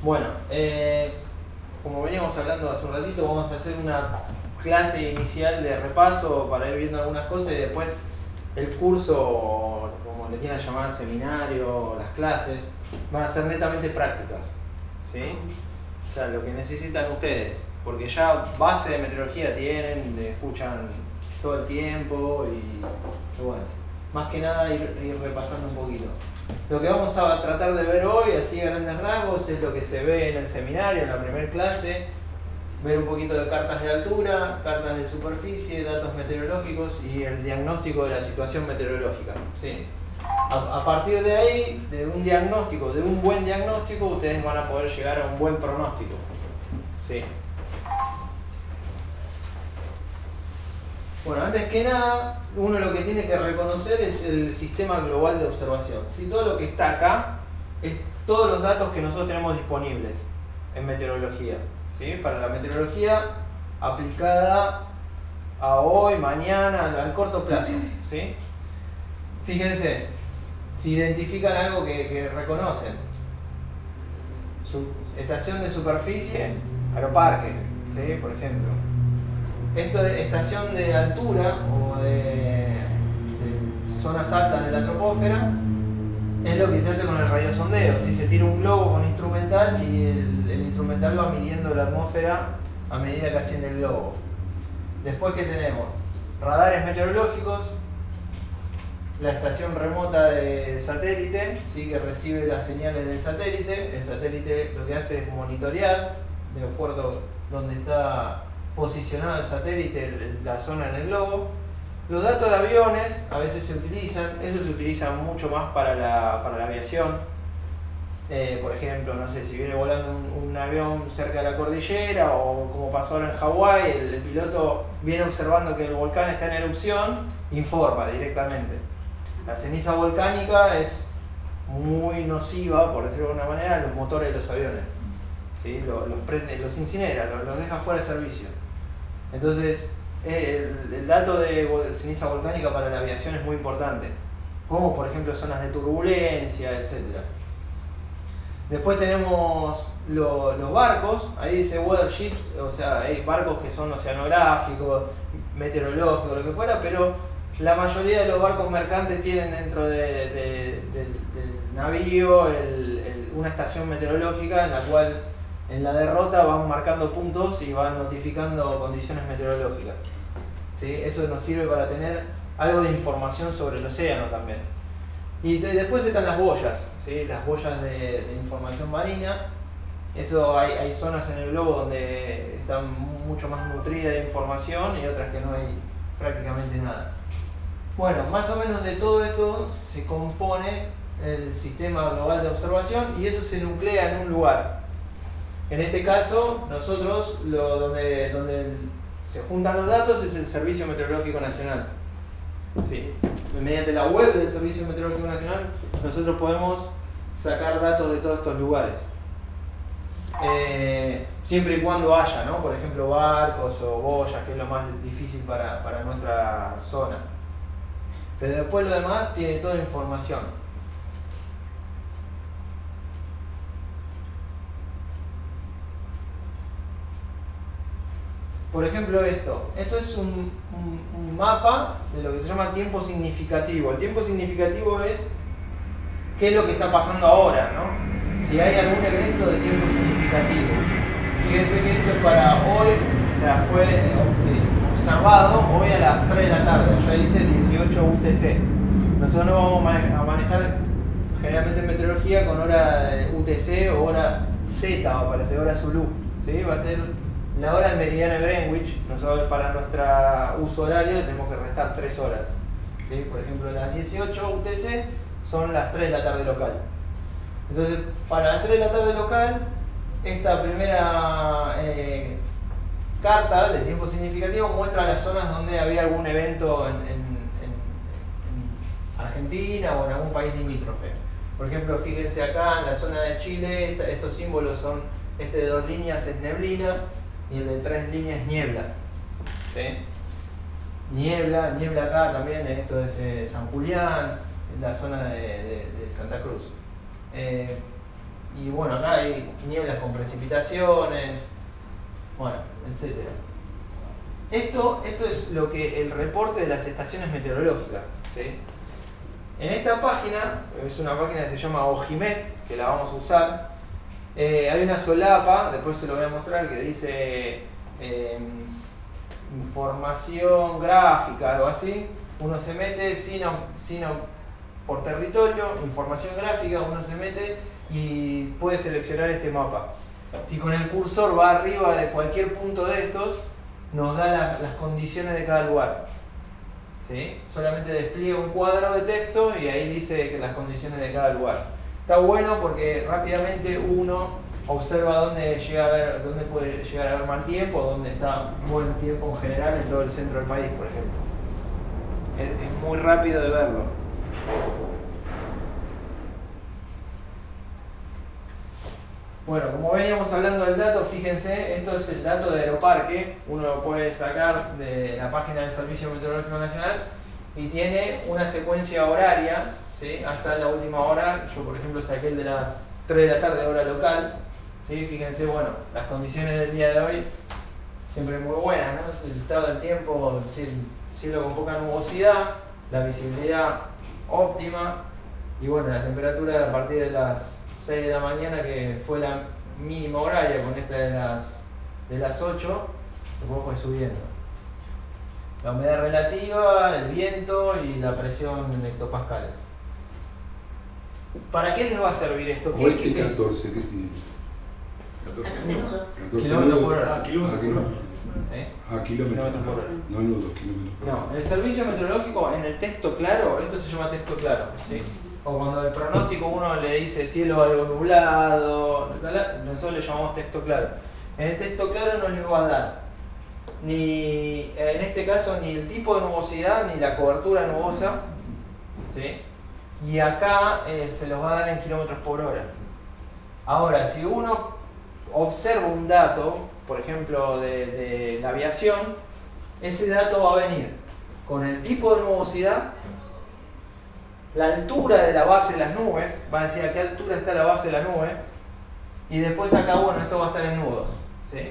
Bueno, como veníamos hablando hace un ratito, vamos a hacer una clase inicial de repaso para ir viendo algunas cosas y después el curso, como le quieran llamar, seminario, las clases, van a ser netamente prácticas, ¿sí? O sea, lo que necesitan ustedes, porque ya base de meteorología tienen, le escuchan todo el tiempo y bueno, más que nada ir repasando un poquito. Lo que vamos a tratar de ver hoy, así a grandes rasgos, es lo que se ve en el seminario, en la primera clase. Ver un poquito de cartas de altura, cartas de superficie, datos meteorológicos y el diagnóstico de la situación meteorológica, ¿sí? A partir de ahí, de un diagnóstico, de un buen diagnóstico, ustedes van a poder llegar a un buen pronóstico, ¿sí? Bueno, antes que nada, uno lo que tiene que reconocer es el sistema global de observación. ¿Sí? Todo lo que está acá es todos los datos que nosotros tenemos disponibles en meteorología, ¿sí? Para la meteorología aplicada a hoy, mañana, al corto plazo, ¿sí? Fíjense, si identifican algo que reconocen. Estación de superficie, aeroparque, ¿sí? Por ejemplo. Esto de estación de altura o de zonas altas de la troposfera es lo que se hace con el radiosondeo. Si se tira un globo con instrumental y el instrumental va midiendo la atmósfera a medida que asciende el globo. Después, ¿qué tenemos? Radares meteorológicos, la estación remota de satélite, ¿sí? Que recibe las señales del satélite. El satélite lo que hace es monitorear, de acuerdo a donde está posicionado el satélite, la zona en el globo. Los datos de aviones a veces se utilizan, eso se utiliza mucho más para la aviación. Por ejemplo, no sé, si viene volando un avión cerca de la cordillera o como pasó ahora en Hawái, el piloto viene observando que el volcán está en erupción, informa directamente. La ceniza volcánica es muy nociva, por decirlo de alguna manera, a los motores de los aviones. ¿Sí? Los prende, los incinera, los deja fuera de servicio. Entonces, el dato de ceniza volcánica para la aviación es muy importante, como por ejemplo zonas de turbulencia, etc. Después tenemos los barcos, ahí dice weather ships, o sea, hay barcos que son oceanográficos, meteorológicos, lo que fuera, pero la mayoría de los barcos mercantes tienen dentro del navío una estación meteorológica en la cual en la derrota van marcando puntos y van notificando condiciones meteorológicas, ¿sí? Eso nos sirve para tener algo de información sobre el océano también. Y después están las boyas, ¿sí? Las boyas de información marina. Eso hay zonas en el globo donde están mucho más nutridas de información y otras que no hay prácticamente nada. Bueno, más o menos de todo esto se compone el sistema global de observación y eso se nuclea en un lugar. En este caso, nosotros, donde se juntan los datos es el Servicio Meteorológico Nacional. ¿Sí? Mediante la web del Servicio Meteorológico Nacional, nosotros podemos sacar datos de todos estos lugares. Siempre y cuando haya, ¿no? Por ejemplo, barcos o boyas, que es lo más difícil para nuestra zona. Pero después lo demás tiene toda la información. Por ejemplo, esto es un mapa de lo que se llama tiempo significativo. El tiempo significativo es qué es lo que está pasando ahora, ¿no? Si hay algún evento de tiempo significativo. Fíjense que esto es para hoy, o sea, fue observado hoy a las 3 de la tarde, ya dice 18 UTC. Nosotros no vamos a manejar generalmente en meteorología con hora UTC o hora Z, va a aparecer hora Zulu, ¿sí? Va a ser la hora del meridiano de Greenwich. Nosotros para nuestro uso horario tenemos que restar 3 horas, ¿sí? Por ejemplo, las 18 UTC son las 3 de la tarde local. Entonces, para las 3 de la tarde local, esta primera carta de tiempo significativo muestra las zonas donde había algún evento en Argentina o en algún país limítrofe. Por ejemplo, fíjense acá en la zona de Chile, estos símbolos son, este de 2 líneas es neblina y el de 3 líneas es niebla, ¿sí? Niebla acá también, esto es San Julián, en la zona de Santa Cruz. Y bueno, acá hay nieblas con precipitaciones, bueno, etc. Esto es lo que el reporte de las estaciones meteorológicas, ¿sí? En esta página, es una página que se llama Ojimet, que la vamos a usar. Hay una solapa, después se lo voy a mostrar, que dice información gráfica, algo así. Uno se mete, por territorio, información gráfica, uno se mete y puede seleccionar este mapa. Si con el cursor va arriba de cualquier punto de estos, nos da las condiciones de cada lugar. ¿Sí? Solamente despliega un cuadro de texto y ahí dice que las condiciones de cada lugar. Está bueno porque rápidamente uno observa dónde puede llegar a haber mal tiempo, dónde está buen tiempo en general en todo el centro del país, por ejemplo. Es muy rápido de verlo. Bueno, como veníamos hablando del dato, fíjense, esto es el dato de Aeroparque, uno lo puede sacar de la página del Servicio Meteorológico Nacional y tiene una secuencia horaria, ¿sí? Hasta la última hora. Yo por ejemplo saqué el de las 3 de la tarde hora local, ¿sí? Fíjense, bueno, las condiciones del día de hoy siempre muy buenas, ¿no? El estado del tiempo, cielo con poca nubosidad, la visibilidad óptima y bueno, la temperatura a partir de las 6 de la mañana, que fue la mínima horaria, con esta de las 8, después fue subiendo. La humedad relativa, el viento y la presión en hectopascales. ¿Para qué les va a servir esto? Hoy que 14, ¿qué tiene? 14 kilómetros por hora. Kilómetros Kilómetros por hora. No nudos, kilómetros por hora. No, el servicio meteorológico en el texto claro, esto se llama texto claro, ¿sí? O cuando el pronóstico uno le dice cielo algo nublado, nosotros le llamamos texto claro. En el texto claro no les va a dar ni, en este caso, ni el tipo de nubosidad ni la cobertura nubosa, ¿sí? Y acá se los va a dar en kilómetros por hora. Ahora, si uno observa un dato, por ejemplo de la aviación, ese dato va a venir con el tipo de nubosidad, la altura de la base de las nubes, va a decir a qué altura está la base de la nube, y después acá, bueno, esto va a estar en nudos, ¿sí?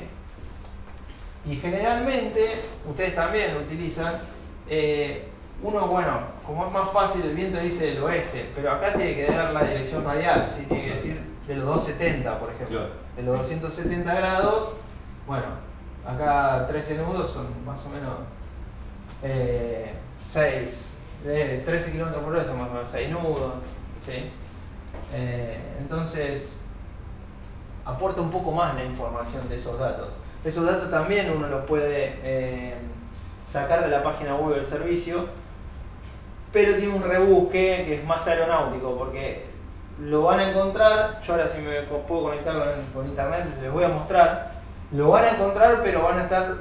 Y generalmente, ustedes también lo utilizan, uno, bueno, como es más fácil, el viento dice del oeste, pero acá tiene que dar la dirección radial, ¿sí? Tiene que decir de los 270, por ejemplo. Claro. De los 270 grados, bueno, acá 13 nudos son más o menos 13 kilómetros por hora son más o menos 6 nudos, ¿sí? Entonces aporta un poco más la información de esos datos. Esos datos también uno los puede sacar de la página web del servicio, pero tiene un rebusque que es más aeronáutico, porque lo van a encontrar, yo ahora si me puedo conectar con internet les voy a mostrar, lo van a encontrar, pero van a estar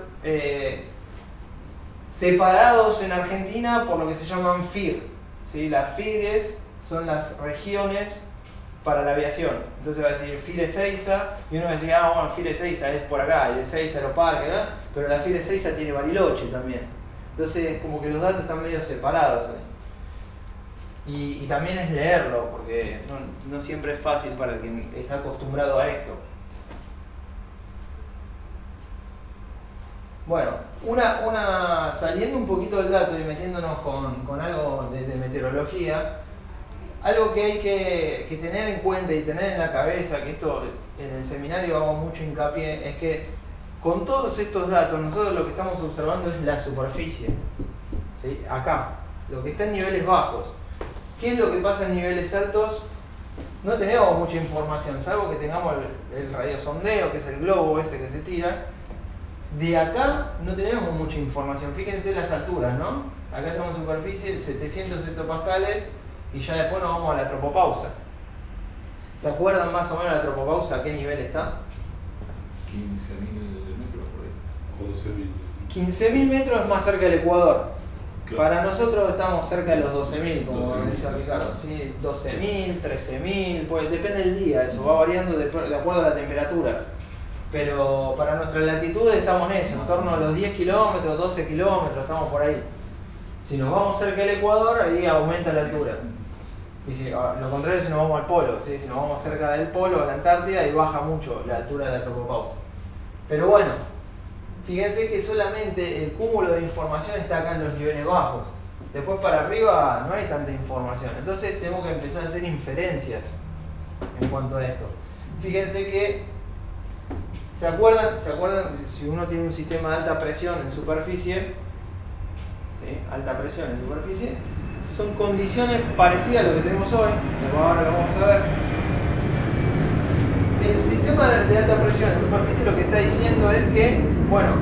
separados en Argentina por lo que se llaman FIR, ¿sí? Las FIRes son las regiones para la aviación. Entonces va a decir FIR Ezeiza, y uno va a decir, ah, bueno, FIR Ezeiza es por acá, el Ezeiza Aeroparque, ¿no? Pero la FIR Ezeiza tiene Bariloche también. Entonces como que los datos están medio separados, ¿sí? Y también es leerlo, porque no siempre es fácil para el que está acostumbrado a esto. Bueno, saliendo un poquito del dato y metiéndonos con algo de meteorología, algo que hay que tener en cuenta y tener en la cabeza, que esto en el seminario hago mucho hincapié, es que con todos estos datos nosotros lo que estamos observando es la superficie, ¿sí? Acá, lo que está en niveles bajos. ¿Qué es lo que pasa en niveles altos? No tenemos mucha información, salvo que tengamos el radiosondeo, que es el globo ese que se tira. De acá no tenemos mucha información. Fíjense las alturas, ¿no? Acá estamos en superficie, 700 hectopascales, y ya después nos vamos a la tropopausa. ¿Se acuerdan más o menos de la tropopausa a qué nivel está? 15.000 metros por ahí. O 12.000. 15.000 metros es más cerca del Ecuador. Claro. Para nosotros estamos cerca de los 12.000, como 12.000. Dice Ricardo, ¿sí? 12.000, 13.000, pues depende del día, eso va variando de acuerdo a la temperatura. Pero para nuestra latitud estamos en eso, en torno a los 10 kilómetros, 12 kilómetros, estamos por ahí. Si nos vamos cerca del Ecuador, ahí aumenta la altura. Y si, lo contrario si nos vamos al polo, ¿sí? Si nos vamos cerca del polo, a la Antártida, ahí baja mucho la altura de la tropopausa. Pero bueno, fíjense que solamente el cúmulo de información está acá en los niveles bajos. Después para arriba no hay tanta información. Entonces tenemos que empezar a hacer inferencias en cuanto a esto. Fíjense que, ¿se acuerdan si uno tiene un sistema de alta presión en superficie? ¿Sí? Alta presión en superficie. Son condiciones parecidas a lo que tenemos hoy. Ahora lo vamos a ver. El sistema de alta presión en superficie lo que está diciendo es que, bueno,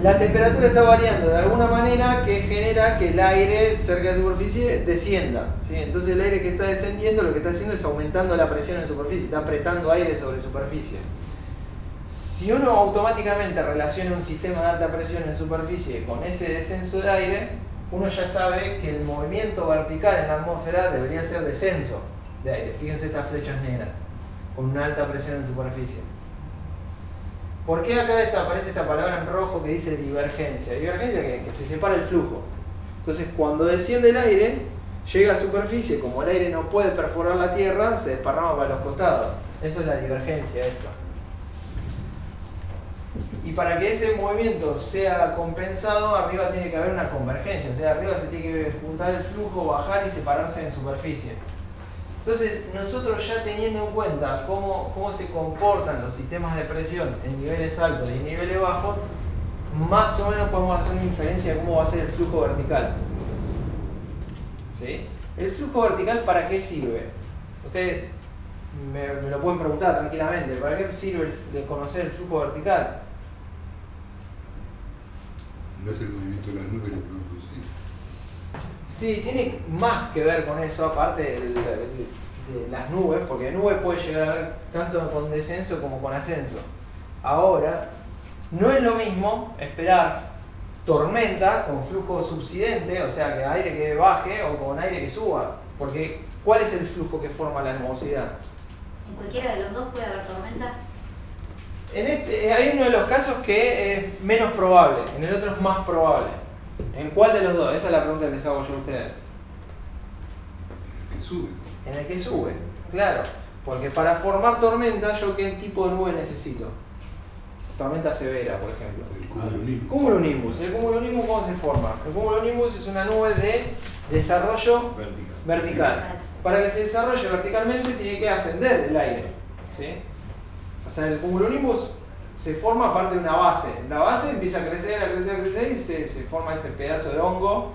la temperatura está variando de alguna manera que genera que el aire cerca de la superficie descienda, ¿sí? Entonces el aire que está descendiendo lo que está haciendo es aumentando la presión en superficie, está apretando aire sobre superficie. Si uno automáticamente relaciona un sistema de alta presión en superficie con ese descenso de aire, uno ya sabe que el movimiento vertical en la atmósfera debería ser descenso de aire. Fíjense estas flechas negras, con una alta presión en superficie. ¿Por qué acá aparece esta palabra en rojo que dice divergencia? Divergencia que se separa el flujo. Entonces cuando desciende el aire, llega a superficie, como el aire no puede perforar la tierra, se desparrama para los costados. Eso es la divergencia esta. Y para que ese movimiento sea compensado, arriba tiene que haber una convergencia. O sea, arriba se tiene que juntar el flujo, bajar y separarse en superficie. Entonces, nosotros ya teniendo en cuenta cómo se comportan los sistemas de presión en niveles altos y en niveles bajos, más o menos podemos hacer una inferencia de cómo va a ser el flujo vertical. ¿Sí? ¿El flujo vertical para qué sirve? Ustedes me lo pueden preguntar tranquilamente. ¿Para qué sirve de conocer el flujo vertical? No es el movimiento de las nubes lo que va a producir. Sí, tiene más que ver con eso, aparte de las nubes, porque nubes puede llegar a ver tanto con descenso como con ascenso. Ahora, no es lo mismo esperar tormenta con flujo subsidente, o sea, que aire que baje o con aire que suba, porque ¿cuál es el flujo que forma la nubosidad? ¿En cualquiera de los dos puede haber tormenta? Hay uno de los casos que es menos probable, en el otro es más probable. ¿En cuál de los dos? Esa es la pregunta que les hago yo a ustedes. En el que sube. En el que sube, claro. Porque para formar tormenta, ¿yo qué tipo de nube necesito? Tormenta severa, por ejemplo. El cumulonimbus. Cumulonimbus. ¿El cumulonimbus cómo se forma? El cumulonimbus es una nube de desarrollo vertical. Para que se desarrolle verticalmente tiene que ascender el aire, ¿sí? O sea, el cumulonimbus se forma a partir de una base. La base empieza a crecer y se forma ese pedazo de hongo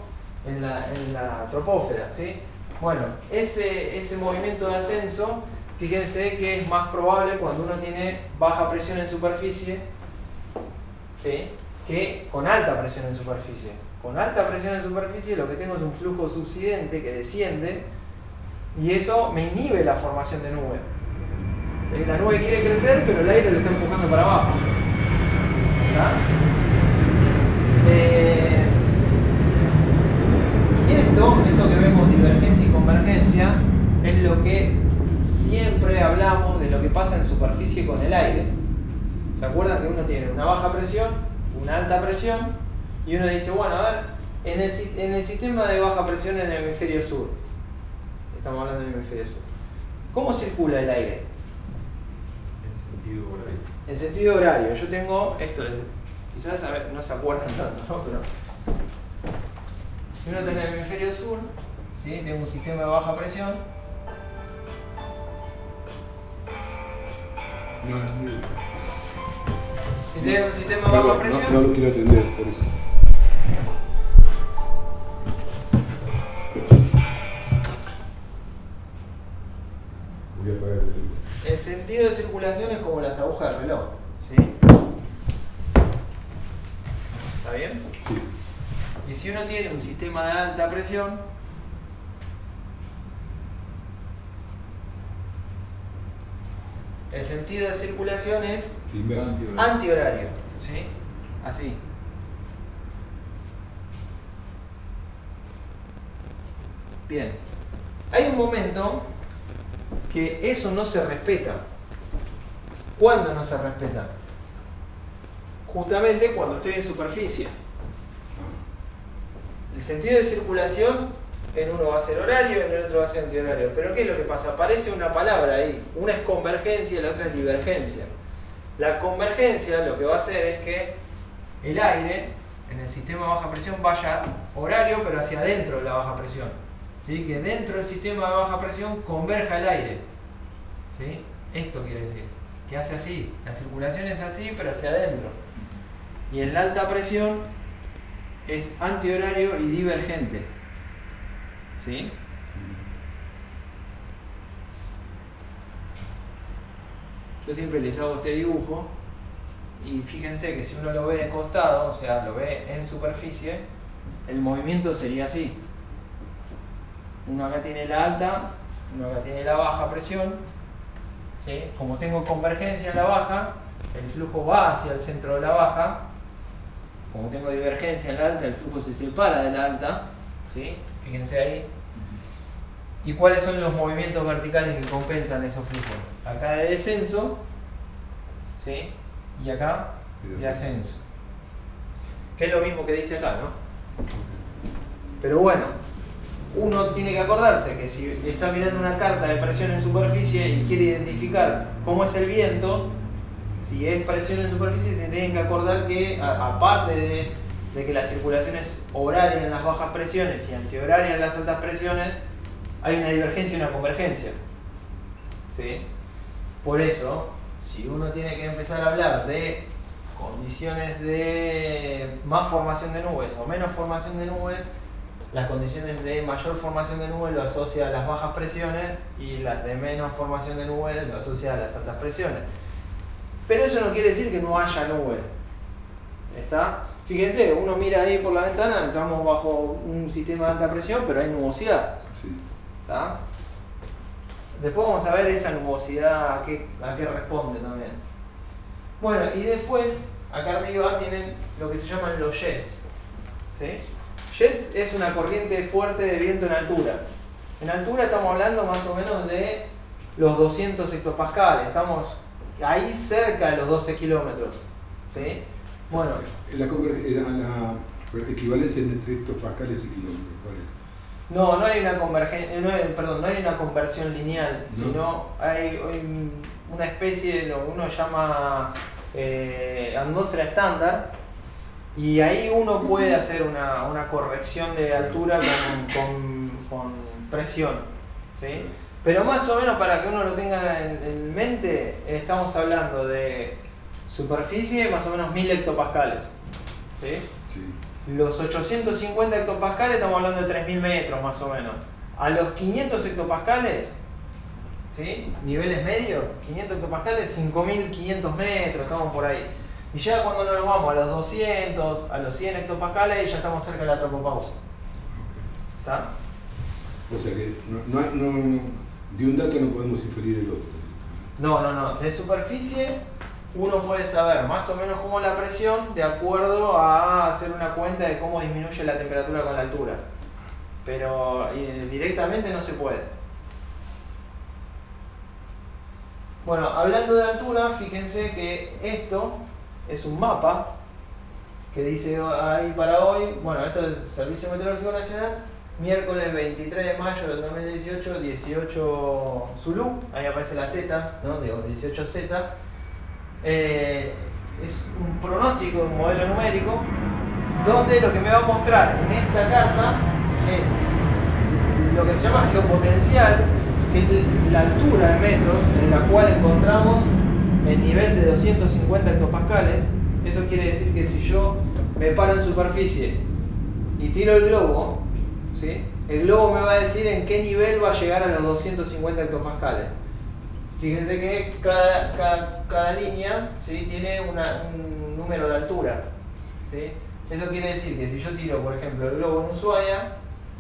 en la tropósfera, ¿sí? Bueno, ese movimiento de ascenso, fíjense que es más probable cuando uno tiene baja presión en superficie, ¿sí?, que con alta presión en superficie. Con alta presión en superficie lo que tengo es un flujo subsidente que desciende y eso me inhibe la formación de nube. ¿Sí? La nube quiere crecer, pero el aire le está empujando para abajo. ¿Está? Y esto que vemos, divergencia y convergencia, es lo que siempre hablamos de lo que pasa en superficie con el aire. ¿Se acuerdan que uno tiene una baja presión, una alta presión, y uno dice, bueno, a ver, en el sistema de baja presión en el hemisferio sur, estamos hablando del hemisferio sur, ¿cómo circula el aire? En sentido horario. Yo tengo esto, quizás a ver, no se acuerdan tanto, ¿no? Pero si uno tiene el hemisferio sur, ¿sí?, tengo un sistema de baja presión. No. Si tengo un sistema de baja presión. No lo quiero atender, por eso. Voy a apagar el teléfono. El sentido de circulación es como las agujas del reloj, ¿sí? ¿Está bien? Sí. Y si uno tiene un sistema de alta presión, el sentido de circulación es antihorario, ¿sí? Así. Bien. Hay un momento que eso no se respeta. ¿Cuándo no se respeta? Justamente cuando estoy en superficie. El sentido de circulación en uno va a ser horario, en el otro va a ser antihorario. Pero ¿qué es lo que pasa? Aparece una palabra ahí. Una es convergencia y la otra es divergencia. La convergencia lo que va a hacer es que el aire en el sistema de baja presión vaya horario, pero hacia adentro de la baja presión. ¿Sí? Que dentro del sistema de baja presión converja el aire. ¿Sí? Esto quiere decir que hace así. La circulación es así, pero hacia adentro. Y en la alta presión es antihorario y divergente. ¿Sí? Yo siempre les hago este dibujo y fíjense que si uno lo ve de costado, o sea, lo ve en superficie, el movimiento sería así. Uno acá tiene la alta, uno acá tiene la baja presión. ¿Sí? Como tengo convergencia en la baja, el flujo va hacia el centro de la baja. Como tengo divergencia en la alta, el flujo se separa de la alta. ¿Sí? Fíjense ahí. ¿Y cuáles son los movimientos verticales que compensan esos flujos? Acá de descenso, ¿sí? Y acá de ascenso. Que es lo mismo que dice acá, ¿no? Pero bueno, uno tiene que acordarse que si está mirando una carta de presión en superficie y quiere identificar cómo es el viento, si es presión en superficie se tienen que acordar que aparte de que la circulación es horaria en las bajas presiones y antihoraria en las altas presiones, hay una divergencia y una convergencia. ¿Sí? Por eso, si uno tiene que empezar a hablar de condiciones de más formación de nubes o menos formación de nubes, las condiciones de mayor formación de nubes lo asocia a las bajas presiones y las de menos formación de nubes lo asocia a las altas presiones. Pero eso no quiere decir que no haya nube. ¿Está? Fíjense, uno mira ahí por la ventana, estamos bajo un sistema de alta presión, pero hay nubosidad. ¿Está? Después vamos a ver esa nubosidad a qué responde también. Bueno, y después acá arriba tienen lo que se llaman los jets. ¿Sí? Jet es una corriente fuerte de viento en altura. En altura estamos hablando más o menos de los 200 hectopascales. Estamos ahí cerca de los 12 kilómetros. ¿Sí? Bueno. La equivalencia entre hectopascales y kilómetros, ¿cuál es? No hay una convergencia, no hay una conversión lineal, ¿no? Sino hay una especie, lo que uno llama atmósfera estándar, y ahí uno puede hacer una corrección de altura con presión. ¿Sí? Pero más o menos para que uno lo tenga en mente, estamos hablando de superficie más o menos 1000 hectopascales. ¿Sí? Sí. Los 850 hectopascales estamos hablando de 3000 metros más o menos. A los 500 hectopascales, ¿sí? Niveles medios, 500 hectopascales, 5500 metros, estamos por ahí. Y ya cuando nos vamos a los 200, a los 100 hectopascales, ya estamos cerca de la tropopausa. ¿Está? O sea que de un dato no podemos inferir el otro. No. De superficie uno puede saber más o menos cómo es la presión de acuerdo a hacer una cuenta de cómo disminuye la temperatura con la altura. Pero directamente no se puede. Bueno, hablando de altura, fíjense que esto es un mapa que dice ahí para hoy, bueno, esto es el Servicio Meteorológico Nacional, miércoles 23 de mayo del 2018, 18 Zulu, ahí aparece la Z, ¿no? Digo, 18Z. Es un pronóstico, un modelo numérico, donde lo que me va a mostrar en esta carta es lo que se llama geopotencial, que es la altura en metros en la cual encontramos el nivel de 250 hectopascales. Eso quiere decir que si yo me paro en superficie y tiro el globo, ¿sí? El globo me va a decir en qué nivel va a llegar a los 250 hectopascales. Fíjense que cada línea, ¿sí? Tiene un número de altura. ¿Sí? Eso quiere decir que si yo tiro, por ejemplo, el globo en Ushuaia,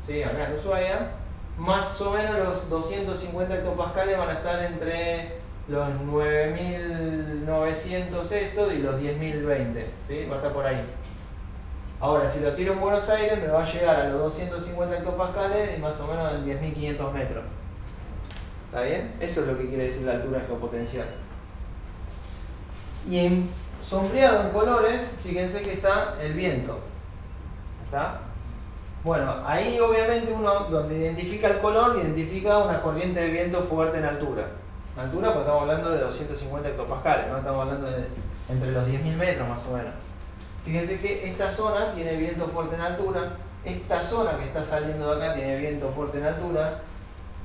¿sí? Acá en Ushuaia, más o menos los 250 hectopascales van a estar entre los 9900 estos y los 10.020, ¿sí? Va a estar por ahí. Ahora, si lo tiro en Buenos Aires, me va a llegar a los 250 hectopascales y más o menos en 10.500 metros. ¿Está bien? Eso es lo que quiere decir la altura geopotencial. Y sombreado en colores, fíjense que está el viento. ¿Está? Bueno, ahí obviamente uno donde identifica el color, identifica una corriente de viento fuerte en altura. En altura pues estamos hablando de 250 hectopascales, ¿no? Estamos hablando de entre los 10.000 metros más o menos. Fíjense que esta zona tiene viento fuerte en altura, esta zona que está saliendo de acá tiene viento fuerte en altura,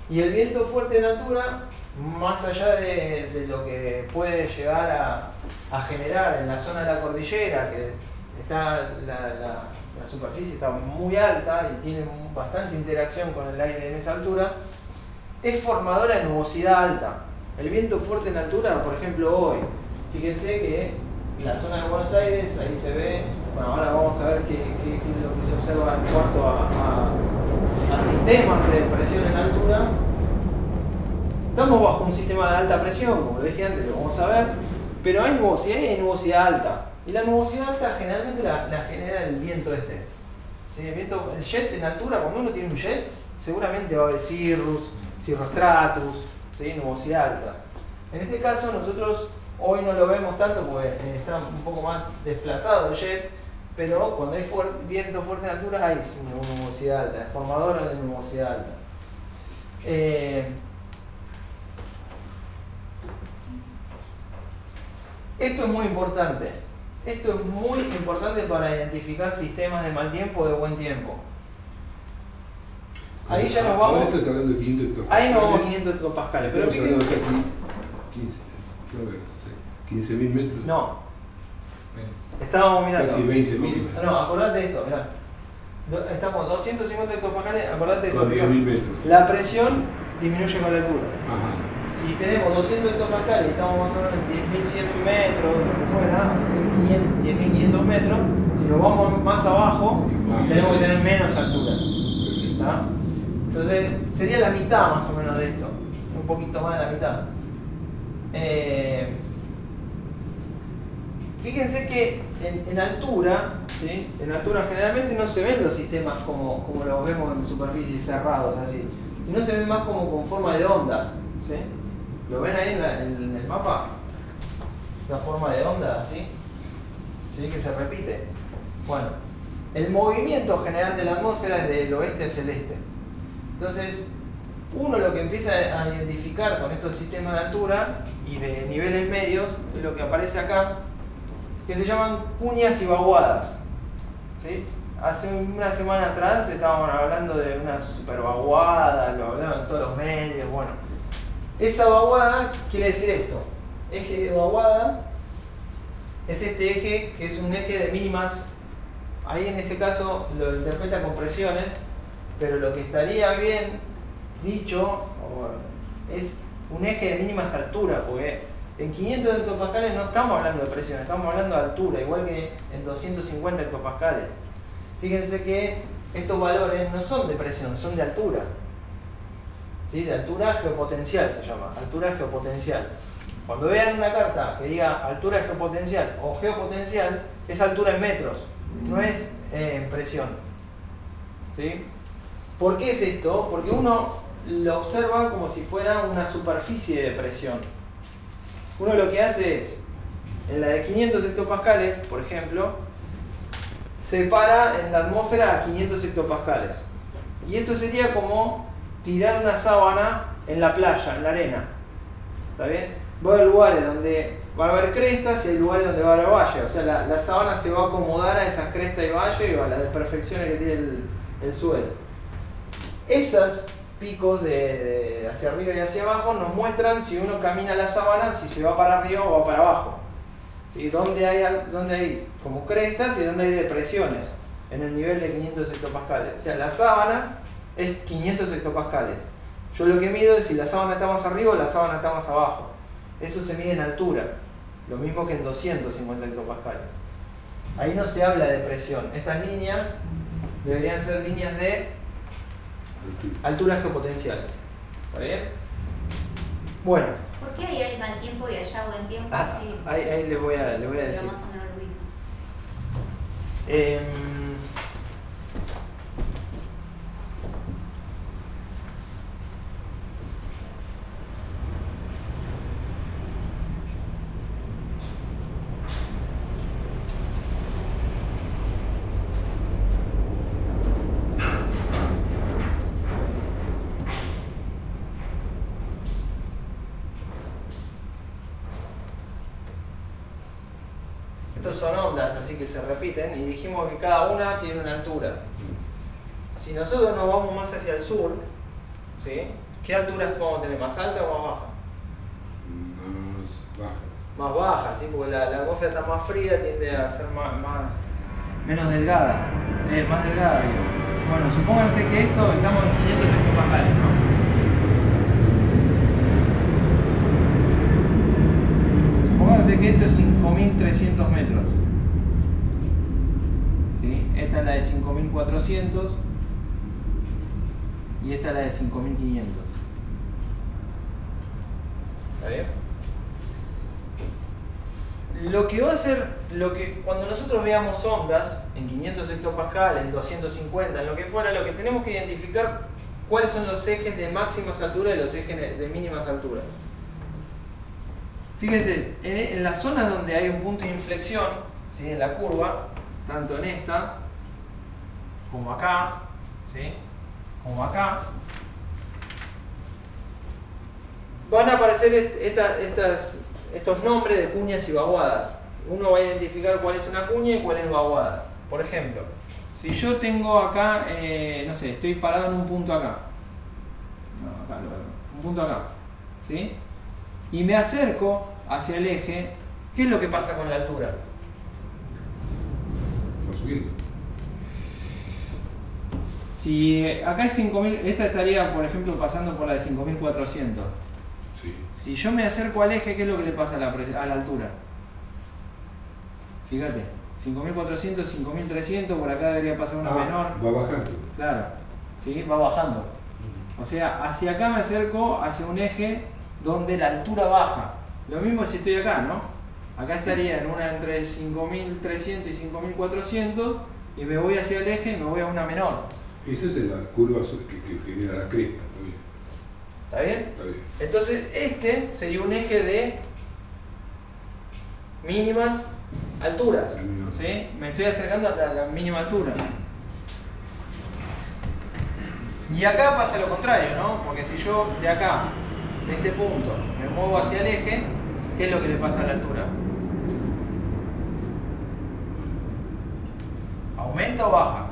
y el viento fuerte en altura, más allá de lo que puede llegar a generar en la zona de la cordillera, que está la superficie está muy alta y tiene bastante interacción con el aire en esa altura, es formadora de nubosidad alta. El viento fuerte en altura, por ejemplo hoy, fíjense que la zona de Buenos Aires, ahí se ve, bueno, ahora vamos a ver qué es lo que se observa en cuanto a sistemas de presión en altura. Estamos bajo un sistema de alta presión, como lo dije antes, lo vamos a ver, pero hay nubosidad y hay nubosidad alta. Y la nubosidad alta generalmente la genera el viento este. ¿Sí? El jet en altura, cuando uno tiene un jet, seguramente va a haber cirrus stratus, ¿sí? Nubosidad alta. En este caso nosotros hoy no lo vemos tanto porque está un poco más desplazado el jet, pero cuando hay viento fuerte en altura hay nubosidad alta, es formadora de nubosidad alta. Esto es muy importante. Esto es muy importante para identificar sistemas de mal tiempo o de buen tiempo. Ahí ya nos vamos. Ahora estás hablando de 500 hectopascales. Ahí nos vamos a 500 hectopascales. Pero Estamos hablando fíjense. de casi 15.000 metros. No. Estábamos mirando. Casi 20.000. No, acordate de esto, mirá. Estamos 250 hectopascales, acordate de esto. Con 10.000 metros. La presión disminuye con la altura. Ajá. Si tenemos 200 hectopascales y estamos más o menos en 10.100 metros, lo que fuera, 10.500 metros, si nos vamos más abajo, tenemos que tener menos altura. ¿Está? Entonces, sería la mitad más o menos de esto. Un poquito más de la mitad. Fíjense que en altura, ¿sí? En altura generalmente no se ven los sistemas como los vemos en superficies cerrados, así, sino se ven más como con forma de ondas. ¿Sí? ¿Lo ven ahí en el mapa? La forma de onda, ¿sí? ¿Sí? Que se repite. Bueno, el movimiento general de la atmósfera es del oeste hacia el este. Entonces, uno lo que empieza a identificar con estos sistemas de altura y de niveles medios es lo que aparece acá, que se llaman cuñas y vaguadas. ¿Sí? Hace una semana atrás estábamos hablando de una super vaguada, lo hablaban en todos los medios, bueno. Esa vaguada quiere decir esto. Eje de vaguada es este eje que es un eje de mínimas. Ahí en ese caso lo interpreta con presiones, pero lo que estaría bien dicho es un eje de mínimas altura, porque en 500 hectopascales no estamos hablando de presión, estamos hablando de altura, igual que en 250 hectopascales. Fíjense que estos valores no son de presión, son de altura. ¿Sí? De altura geopotencial se llama, altura geopotencial. Cuando vean una carta que diga altura geopotencial o geopotencial, es altura en metros, no es en presión. ¿Sí? ¿Por qué es esto? Porque uno lo observa como si fuera una superficie de presión. Uno lo que hace es, en la de 500 hectopascales, por ejemplo, separa en la atmósfera a 500 hectopascales. Y esto sería como tirar una sábana en la playa, en la arena. ¿Está bien? Va a haber lugares donde va a haber crestas y hay lugares donde va a haber valle. O sea, la sábana se va a acomodar a esas crestas y valle y a las desperfecciones que tiene el suelo. Esos picos de hacia arriba y hacia abajo nos muestran si uno camina la sábana, si se va para arriba o va para abajo. ¿Sí? Donde hay como crestas y donde hay depresiones en el nivel de 500 hectopascales. O sea, la sábana es 500 hectopascales. Yo lo que mido es si la sábana está más arriba o la sábana está más abajo. Eso se mide en altura, lo mismo que en 250 hectopascales. Ahí no se habla de presión. Estas líneas deberían ser líneas de altura geopotencial. ¿Está bien? Bueno. ¿Por qué ahí hay mal tiempo y allá buen tiempo? Sí. Ahí les voy a Pero decir. más o menos lo mismo. Estos son ondas, así que se repiten, y dijimos que cada una tiene una altura. Si nosotros nos vamos más hacia el sur, ¿sí? ¿Qué alturas vamos a tener? ¿Más alta o más baja? Más baja. Más baja, ¿sí? Porque la atmósfera está más fría, tiende a ser menos delgada, más delgada, digo. Bueno, supónganse que esto, estamos en 500 hectopascales, ¿no? Supónganse que esto es 5.300 metros. ¿Sí? Esta es la de 5.400 y esta es la de 5.500. ¿Está bien? Lo que va a ser, cuando nosotros veamos ondas en 500 hectopascales, en 250, en lo que fuera, lo que tenemos que identificar cuáles son los ejes de máximas alturas y los ejes de mínimas alturas. Fíjense, en las zonas donde hay un punto de inflexión, ¿sí? En la curva, tanto en esta como acá, ¿sí? Como acá, van a aparecer estos nombres de cuñas y vaguadas. Uno va a identificar cuál es una cuña y cuál es vaguada. Por ejemplo, si yo tengo acá, no sé, estoy parado en un punto acá. No, acá, un punto acá. ¿Sí? Y me acerco hacia el eje, ¿qué es lo que pasa con la altura? Va subiendo. Si acá es 5.000, esta estaría, por ejemplo, pasando por la de 5.400. Sí. Si yo me acerco al eje, ¿qué es lo que le pasa a la altura? Fíjate, 5.400, 5.300, por acá debería pasar una menor. Va bajando. Claro, ¿sí? Va bajando. O sea, hacia acá me acerco hacia un eje donde la altura baja. Lo mismo si estoy acá, ¿no? Acá estaría en una entre 5.300 y 5.400 y me voy hacia el eje y me voy a una menor. Esa es la curva que genera la cresta, ¿está bien? ¿Está bien? Está bien. Entonces este sería un eje de mínimas alturas. ¿Sí? Me estoy acercando a la mínima altura. Y acá pasa lo contrario, ¿no? Porque si yo de acá, de este punto, me muevo hacia el eje, ¿qué es lo que le pasa a la altura? ¿Aumenta o baja?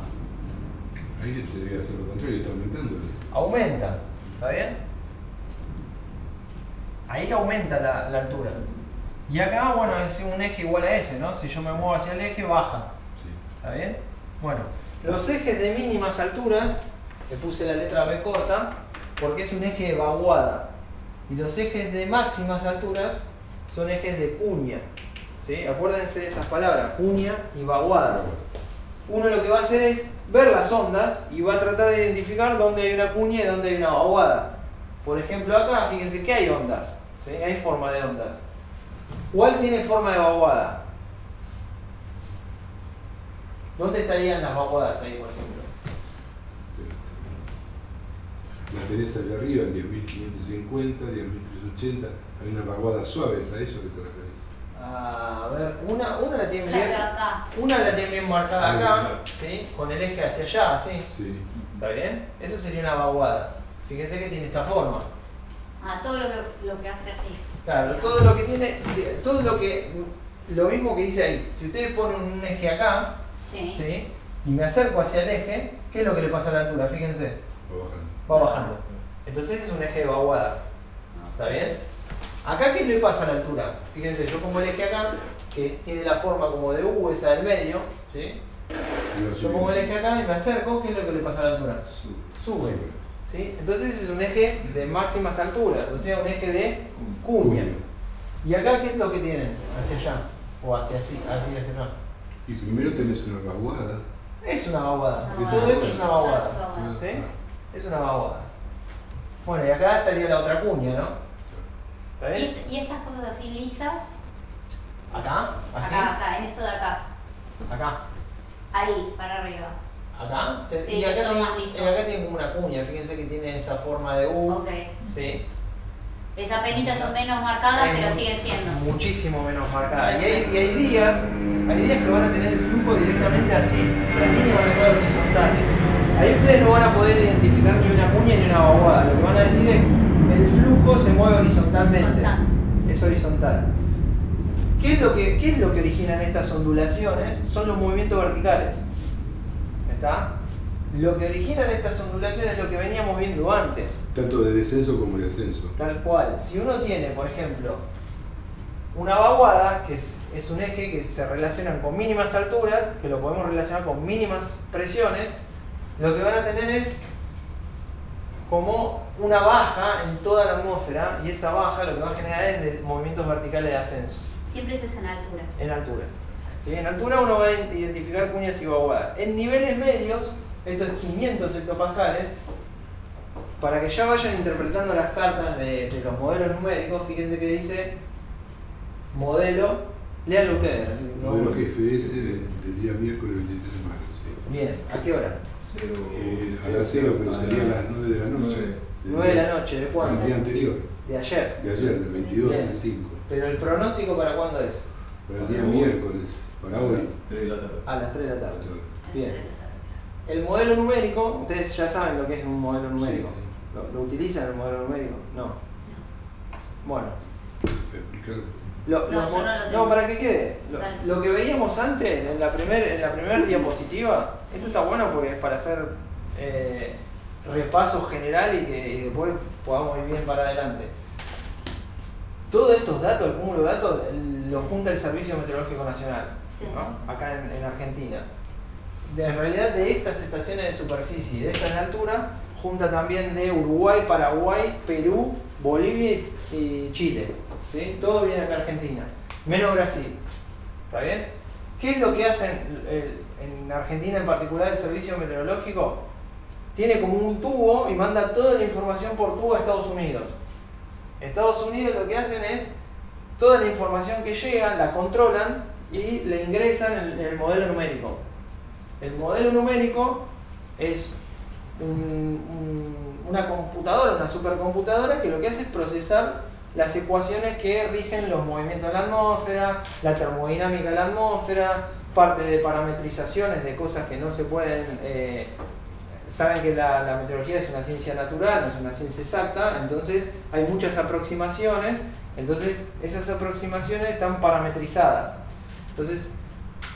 Ahí se debería hacer lo contrario, está aumentando. Aumenta, ¿está bien? Ahí aumenta la altura. Y acá, bueno, es un eje igual a ese, ¿no? Si yo me muevo hacia el eje, baja. Sí. ¿Está bien? Bueno, los ejes de mínimas alturas, le puse la letra B corta, porque es un eje de vaguada. Y los ejes de máximas alturas son ejes de cuña. ¿Sí? Acuérdense de esas palabras, cuña y vaguada. Uno lo que va a hacer es ver las ondas y va a tratar de identificar dónde hay una cuña y dónde hay una vaguada. Por ejemplo, acá, fíjense que hay ondas. ¿Sí? Hay forma de ondas. ¿Cuál tiene forma de vaguada? ¿Dónde estarían las vaguadas ahí, por ejemplo? La tenés allá arriba, en 10.550, 10.380. Hay una vaguada suave, ¿es a eso que te referís? A ver, una la tiene La bien, de acá. una la tiene bien marcada Ah, acá, claro. ¿sí? Con el eje hacia allá, ¿sí? Sí. ¿Está bien? Eso sería una vaguada. Fíjense que tiene esta forma. Ah, todo lo que hace así. Claro, todo lo que tiene, lo mismo que dice ahí. Si ustedes ponen un eje acá, Sí. ¿sí? Y me acerco hacia el eje, ¿qué es lo que le pasa a la altura? Fíjense, Va bajando. va bajando. Entonces es un eje de vaguada. ¿Está bien? Acá, ¿qué le pasa a la altura? Fíjense, yo pongo el eje acá, que tiene la forma como de U, esa del medio, ¿sí? Yo pongo el eje acá y me acerco, ¿qué es lo que le pasa a la altura? Sube. ¿Sí? Entonces es un eje de máximas alturas, o sea, un eje de cuña. ¿Y acá qué es lo que tienen? Hacia allá, o hacia así, hacia allá. Y primero tenés una vaguada. Es una vaguada, Ah, todo esto sí, es una todo vaguada. es vaguada. ¿Sí? Es una vaguada. Bueno, y acá estaría la otra cuña, ¿no? ¿Está bien? ¿Y estas cosas así lisas? Acá, así, Acá, en esto de acá. acá, Ahí, para arriba. acá. Sí, Y acá, todo más liso. acá tiene como una cuña, fíjense que tiene esa forma de U. Ok. ¿Sí? Esas penitas son menos marcadas, pero siguen siendo. Muchísimo menos marcada. Y hay días que van a tener el flujo directamente así. Las líneas van a estar horizontales. Ahí ustedes no van a poder identificar ni una cuña ni una vaguada. Lo que van a decir es el flujo se mueve horizontalmente. Constante. Es horizontal. ¿Qué es lo que originan estas ondulaciones? Son los movimientos verticales. ¿Está? Lo que originan estas ondulaciones es lo que veníamos viendo antes. Tanto de descenso como de ascenso. Tal cual. Si uno tiene, por ejemplo, una vaguada, que es un eje que se relaciona con mínimas alturas, que lo podemos relacionar con mínimas presiones, lo que van a tener es como una baja en toda la atmósfera, y esa baja lo que va a generar es de movimientos verticales de ascenso. Siempre eso es en altura. En altura. ¿Sí? En altura uno va a identificar cuñas y vaguadas. En niveles medios, estos 500 hectopascales, para que ya vayan interpretando las cartas de los modelos numéricos, fíjense que dice modelo, léanlo ustedes. Modelo GFS del día miércoles 23 de mayo. Sí. Bien, ¿a qué hora? A las 0, pero sería a las 9 de la noche. 9 de la noche, ¿de cuándo? El día anterior. De ayer. De ayer, del 22 al 5. Pero el pronóstico ¿para cuándo es? Para el día miércoles, para hoy. 3 de la tarde. A las 3 de la tarde. Sí. Bien. El modelo numérico, ustedes ya saben lo que es un modelo numérico. ¿Lo utilizan el modelo numérico? No. Bueno. Explicar. No, yo no lo tengo. No, para que quede. Dale. Lo que veíamos antes, en la primera diapositiva, esto está bueno porque es para hacer repaso general y que después podamos ir bien para adelante. Todos estos datos, el cúmulo de datos, lo junta el Servicio Meteorológico Nacional, Sí. ¿no? Acá en Argentina. En realidad de estas estaciones de superficie y de estas de altura, junta también de Uruguay, Paraguay, Perú, Bolivia y Chile. ¿Sí? Todo viene acá a Argentina, menos Brasil. ¿Está bien? ¿Qué es lo que hacen en Argentina en particular el Servicio Meteorológico? Tiene como un tubo y manda toda la información por tubo a Estados Unidos. Estados Unidos lo que hacen es, toda la información que llega la controlan y le ingresan en el modelo numérico. El modelo numérico es una computadora, una supercomputadora que lo que hace es procesar las ecuaciones que rigen los movimientos de la atmósfera, la termodinámica de la atmósfera, parte de parametrizaciones de cosas que no se pueden... saben que la meteorología es una ciencia natural, no es una ciencia exacta, entonces hay muchas aproximaciones, entonces esas aproximaciones están parametrizadas. Entonces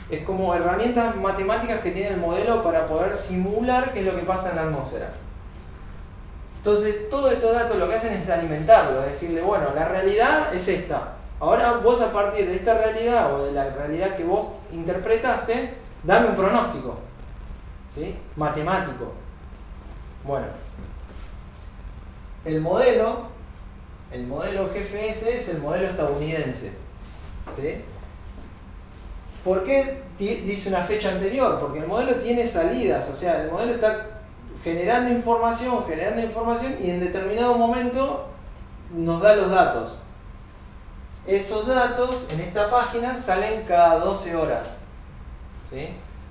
es como herramientas matemáticas que tiene el modelo para poder simular qué es lo que pasa en la atmósfera. Entonces todos estos datos lo que hacen es alimentarlo, es decirle, bueno, la realidad es esta. Ahora vos a partir de esta realidad o de la realidad que vos interpretaste, dame un pronóstico, ¿sí? Matemático. Bueno, el modelo GFS es el modelo estadounidense, ¿sí? ¿Por qué dice una fecha anterior? Porque el modelo tiene salidas, o sea, el modelo está generando información y en determinado momento nos da los datos. Esos datos en esta página salen cada 12 horas, ¿sí?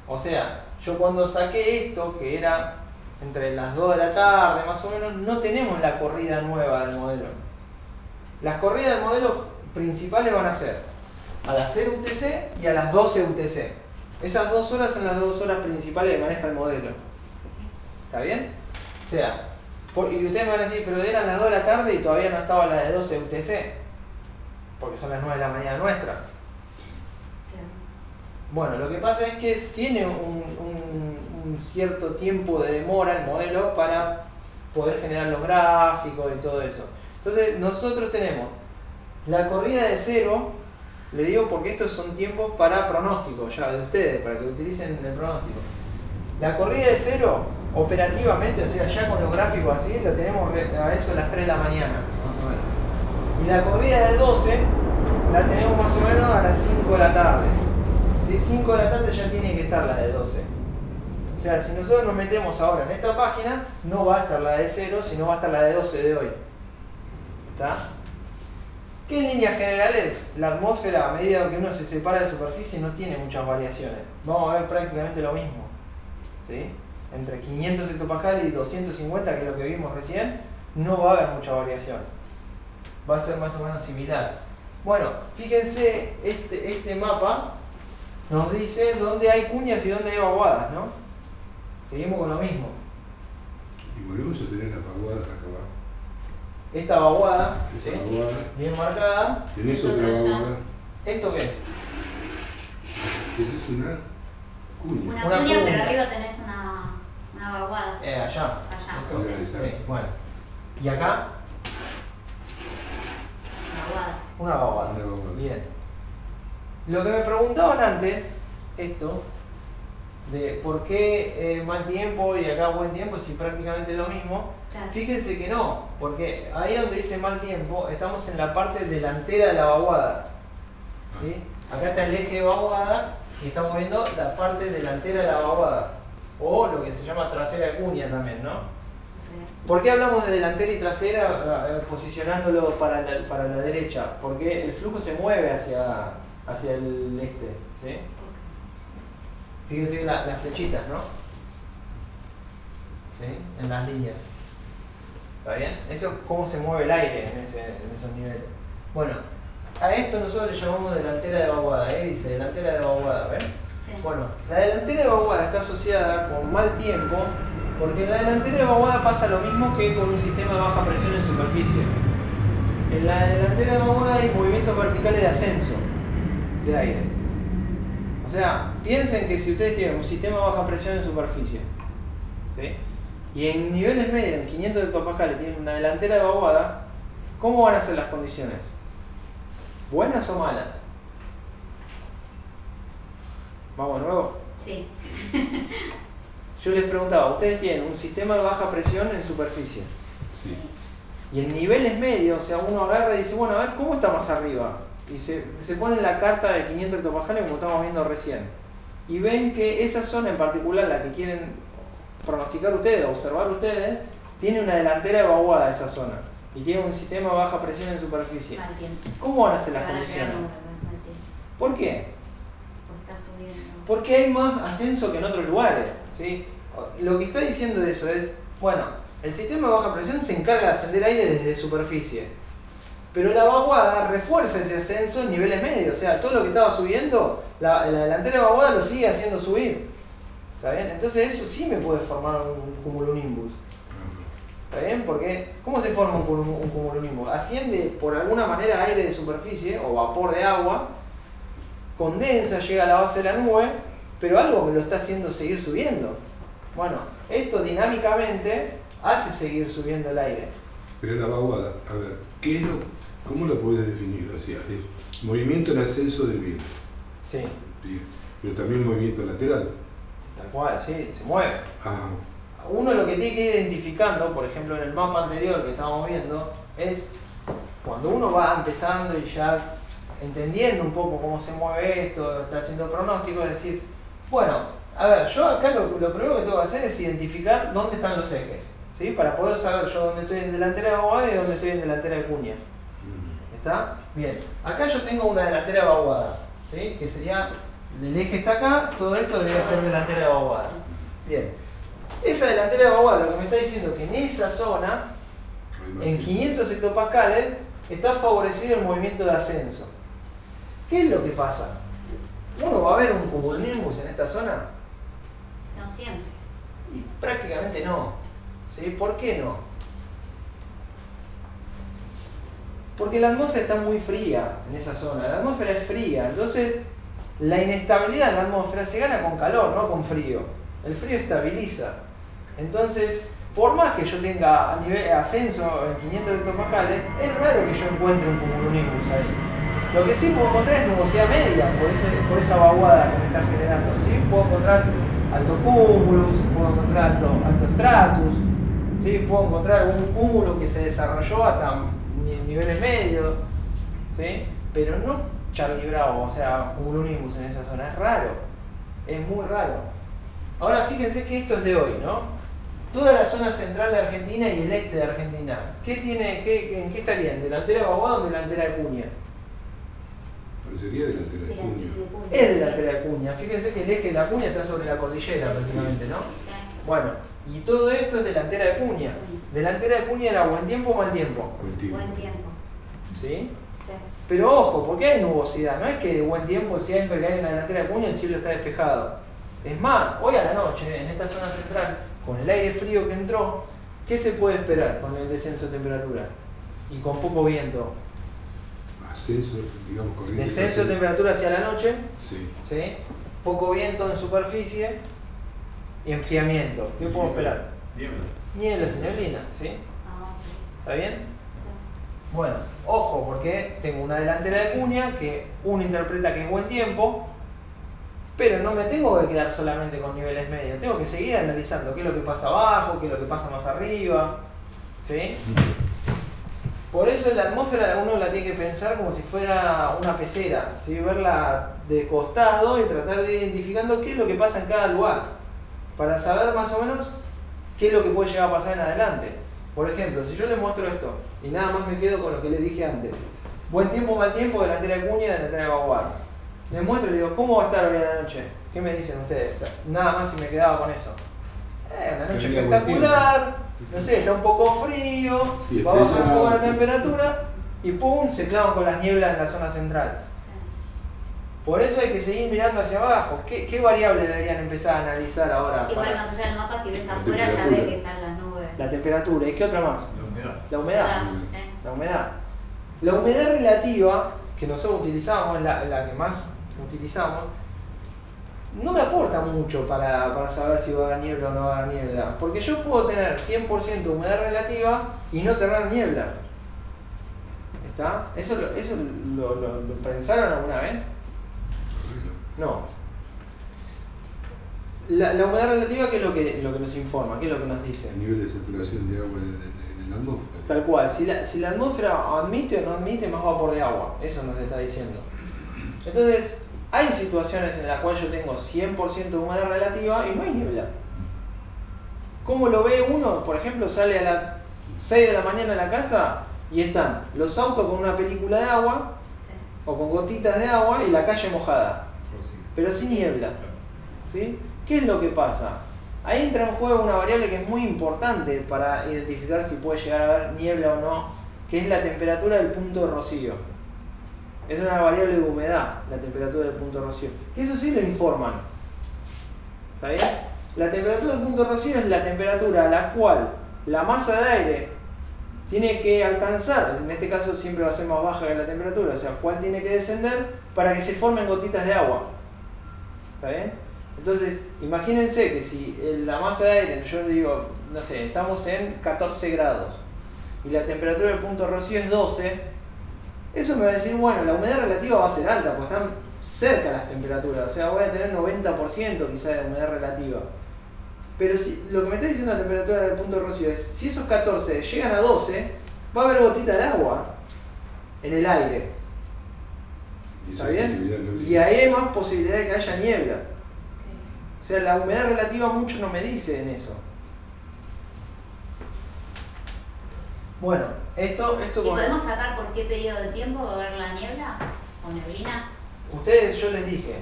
O sea, yo cuando saqué esto, que era entre las 2 de la tarde más o menos, no tenemos la corrida nueva del modelo. Las corridas del modelo principales van a ser a las 0 UTC y a las 12 UTC. Esas 2 horas son las 2 horas principales que maneja el modelo. ¿Está bien? O sea, y ustedes me van a decir, pero eran las 2 de la tarde y todavía no estaba la de 12 UTC. Porque son las 9 de la mañana nuestra. Bueno, lo que pasa es que tiene un cierto tiempo de demora el modelo para poder generar los gráficos y todo eso. Entonces nosotros tenemos la corrida de 0, le digo porque estos son tiempos para pronóstico ya de ustedes, para que utilicen el pronóstico. La corrida de 0 operativamente, o sea, ya con los gráficos así, lo tenemos a eso a las 3 de la mañana, más o menos. Y la corrida de 12 la tenemos más o menos a las 5 de la tarde. ¿Sí? 5 de la tarde ya tiene que estar la de 12. O sea, si nosotros nos metemos ahora en esta página, no va a estar la de 0, sino va a estar la de 12 de hoy. ¿Está? ¿Qué en líneas generales? La atmósfera, a medida que uno se separa de superficie, no tiene muchas variaciones. Vamos a ver prácticamente lo mismo, ¿sí? Entre 500 hectopascales y 250, que es lo que vimos recién, no va a haber mucha variación. Va a ser más o menos similar. Bueno, fíjense, este mapa nos dice dónde hay cuñas y dónde hay vaguadas, ¿no? Seguimos con lo mismo. Y volvemos a tener las vaguadas acá abajo. Esta vaguada, Esa ¿sí? vaguada. Bien marcada. Tenés Nosotros otra ya. vaguada. ¿Esto qué es? Eso es una cuña. Una Una cuña, cuña. pero arriba tenés una vaguada. Allá. Allá. Eso, Allá, sí, exacto. bueno. ¿Y acá? Vaguada. Una vaguada. Una vaguada. Bien. Lo que me preguntaban antes, esto, de por qué mal tiempo y acá buen tiempo si prácticamente es lo mismo. Claro. Fíjense que no, porque ahí donde dice mal tiempo estamos en la parte delantera de la vaguada. ¿Sí? Acá está el eje de vaguada y estamos viendo la parte delantera de la vaguada. O lo que se llama trasera de cuña también, ¿no? ¿Por qué hablamos de delantera y trasera posicionándolo para la derecha? Porque el flujo se mueve hacia el este. ¿Sí? Fíjense que las flechitas, ¿no? ¿Sí? En las líneas. ¿Está bien? Eso es cómo se mueve el aire en esos niveles. Bueno, a esto nosotros le llamamos delantera de vaguada. Dice delantera de vaguada, ¿ven? Sí. Bueno, la delantera de vaguada está asociada con mal tiempo porque en la delantera de vaguada pasa lo mismo que con un sistema de baja presión en superficie. En la delantera de vaguada hay movimientos verticales de ascenso de aire. O sea, piensen que si ustedes tienen un sistema de baja presión en superficie, ¿sí? Y en niveles medios, en 500 hectopascales, tienen una delantera de vaguada, ¿cómo van a ser las condiciones? ¿Buenas o malas? Vamos de nuevo. Sí. Yo les preguntaba, ustedes tienen un sistema de baja presión en superficie. Sí. Y en niveles medios, o sea, uno agarra y dice, bueno, a ver, ¿cómo está más arriba? Y se pone en la carta de 500 hectopascales como estamos viendo recién. Y ven que esa zona en particular, la que quieren pronosticar ustedes, observar ustedes, tiene una delantera de vaguada esa zona. Y tiene un sistema de baja presión en superficie. Mal tiempo. ¿Cómo van a ser las Van a crear condiciones? nubes, mal tiempo. ¿Por qué? Porque está subiendo. Porque hay más ascenso que en otros lugares, ¿sí? Lo que está diciendo eso es, bueno, el sistema de baja presión se encarga de ascender aire desde superficie, pero la vaguada refuerza ese ascenso en niveles medios, o sea, todo lo que estaba subiendo, la delantera de vaguada lo sigue haciendo subir, ¿está bien? Entonces eso sí me puede formar un cumulonimbus, ¿está bien? Porque, ¿cómo se forma un cumulonimbus? Asciende por alguna manera aire de superficie o vapor de agua, condensa, llega a la base de la nube, pero algo me lo está haciendo seguir subiendo. Bueno, esto dinámicamente hace seguir subiendo el aire. Pero la vaguada, a ver, ¿cómo lo puedes definir? O sea, es movimiento en ascenso del viento. Sí, Bien. Pero también movimiento lateral. tal cual, sí, se mueve. Ah, Uno lo que tiene que ir identificando, por ejemplo en el mapa anterior que estábamos viendo, es cuando uno va empezando y ya entendiendo un poco cómo se mueve esto, está haciendo pronósticos, es decir, bueno, a ver, yo acá lo primero que tengo que hacer es identificar dónde están los ejes, ¿sí? Para poder saber yo dónde estoy en delantera de vaguada y dónde estoy en delantera de cuña. ¿Está? Bien, acá yo tengo una delantera de vaguada, ¿sí? Que sería, el eje está acá, todo esto debería ser delantera de vaguada. Bien, esa delantera de vaguada lo que me está diciendo que en esa zona, en 500 hectopascales, está favorecido el movimiento de ascenso. ¿Qué es lo que pasa? ¿Uno va a ver un cumulonimbus en esta zona? No siempre. Y prácticamente no. ¿Sí? ¿Por qué no? Porque la atmósfera está muy fría en esa zona. La atmósfera es fría, entonces la inestabilidad en la atmósfera se gana con calor, no con frío. El frío estabiliza. Entonces, por más que yo tenga a nivel ascenso en 500 hectopascales, es raro que yo encuentre un cumulonimbus ahí. Lo que sí puedo encontrar es nubosidad media por esa vaguada que me está generando. ¿Sí? Puedo encontrar altos cúmulos, puedo encontrar altos stratus, ¿sí? Puedo encontrar algún cúmulo que se desarrolló hasta niveles medios, ¿sí? Pero no Charlie Bravo, o sea, cumulonimbus en esa zona. Es raro, es muy raro. Ahora fíjense que esto es de hoy, ¿no? Toda la zona central de Argentina y el este de Argentina. ¿En qué estarían? ¿Delantera de vaguada o delantera de cuña? Parecería delantera de cuña. Es delantera de cuña. Fíjense que el eje de la cuña está sobre la cordillera Sí, prácticamente, ¿no? Sí. Bueno, y todo esto es delantera de cuña. Delantera de cuña era buen tiempo o mal tiempo. Buen tiempo. Buen tiempo. ¿Sí? Sí. Pero ojo, porque hay nubosidad. No es que de buen tiempo siempre que hay una delantera de cuña el cielo está despejado. Es más, hoy a la noche, en esta zona central, con el aire frío que entró, ¿qué se puede esperar con el descenso de temperatura? Y con poco viento. ascenso, digamos, corriente. Descenso de temperatura hacia la noche, Sí. ¿sí? Poco viento en superficie y enfriamiento. ¿Qué puedo esperar? Niebla. Niebla, neblina, ¿sí? Ah, ok. ¿Está bien? Sí. Bueno, ojo, porque tengo una delantera de cuña que uno interpreta que es buen tiempo, pero no me tengo que quedar solamente con niveles medios, tengo que seguir analizando qué es lo que pasa abajo, qué es lo que pasa más arriba, ¿sí? Por eso la atmósfera uno la tiene que pensar como si fuera una pecera, ¿sí? Verla de costado y tratar de ir identificando qué es lo que pasa en cada lugar, para saber más o menos qué es lo que puede llegar a pasar en adelante. Por ejemplo, si yo les muestro esto y nada más me quedo con lo que les dije antes, buen tiempo, mal tiempo, delantera de cuña, delantera de vaguada. Les muestro y les digo, ¿cómo va a estar hoy a la noche? ¿Qué me dicen ustedes? Nada más si me quedaba con eso. Una noche Tenía buen espectacular, no sé, está un poco frío, Sí, va a bajar un poco la estrellado. temperatura y pum, se clavan con las nieblas en la zona central. Sí. Por eso hay que seguir mirando hacia abajo. ¿Qué variables deberían empezar a analizar ahora? Sí, igual para- más allá del mapa, si ves La afuera ya temperatura. ves que están las nubes. La temperatura. ¿Y qué otra más? La humedad. La humedad. Sí. La humedad. La humedad relativa, que nosotros utilizamos, es la que más utilizamos, no me aporta mucho para saber si va a haber niebla o no va a haber niebla. Porque yo puedo tener 100% de humedad relativa y no tener niebla. ¿Está? ¿Eso lo pensaron alguna vez? No. La humedad relativa, ¿qué es lo que nos informa? ¿Qué es lo que nos dice? El nivel de saturación de agua en el atmósfera. Tal cual, si la atmósfera admite o no admite más vapor de agua, eso nos está diciendo. Entonces, hay situaciones en las cuales yo tengo 100% de humedad relativa y no hay niebla. ¿Cómo lo ve uno? Por ejemplo, sale a las 6 de la mañana a la casa y están los autos con una película de agua Sí. o con gotitas de agua y la calle mojada, pero sin niebla. ¿Sí? ¿Qué es lo que pasa? Ahí entra en juego una variable que es muy importante para identificar si puede llegar a haber niebla o no, que es la temperatura del punto de rocío. Es una variable de humedad, la temperatura del punto de rocío. Que eso sí lo informan. ¿Está bien? La temperatura del punto de rocío es la temperatura a la cual la masa de aire tiene que alcanzar, en este caso siempre va a ser más baja que la temperatura, o sea, cuál tiene que descender para que se formen gotitas de agua. ¿Está bien? Entonces, imagínense que si la masa de aire, yo digo, no sé, estamos en 14 grados y la temperatura del punto de rocío es 12, eso me va a decir, bueno, la humedad relativa va a ser alta, porque están cerca las temperaturas, o sea, voy a tener 90% quizá de humedad relativa. Pero si, lo que me está diciendo la temperatura del punto de rocío es, si esos 14 llegan a 12, va a haber gotitas de agua en el aire. Y ¿Está esa bien? posibilidad no Y existe. ahí hay más posibilidad de que haya niebla. O sea, la humedad relativa mucho no me dice en eso. Bueno, esto ¿Y con... podemos sacar por qué periodo de tiempo va a haber la niebla o neblina? Ustedes, yo les dije,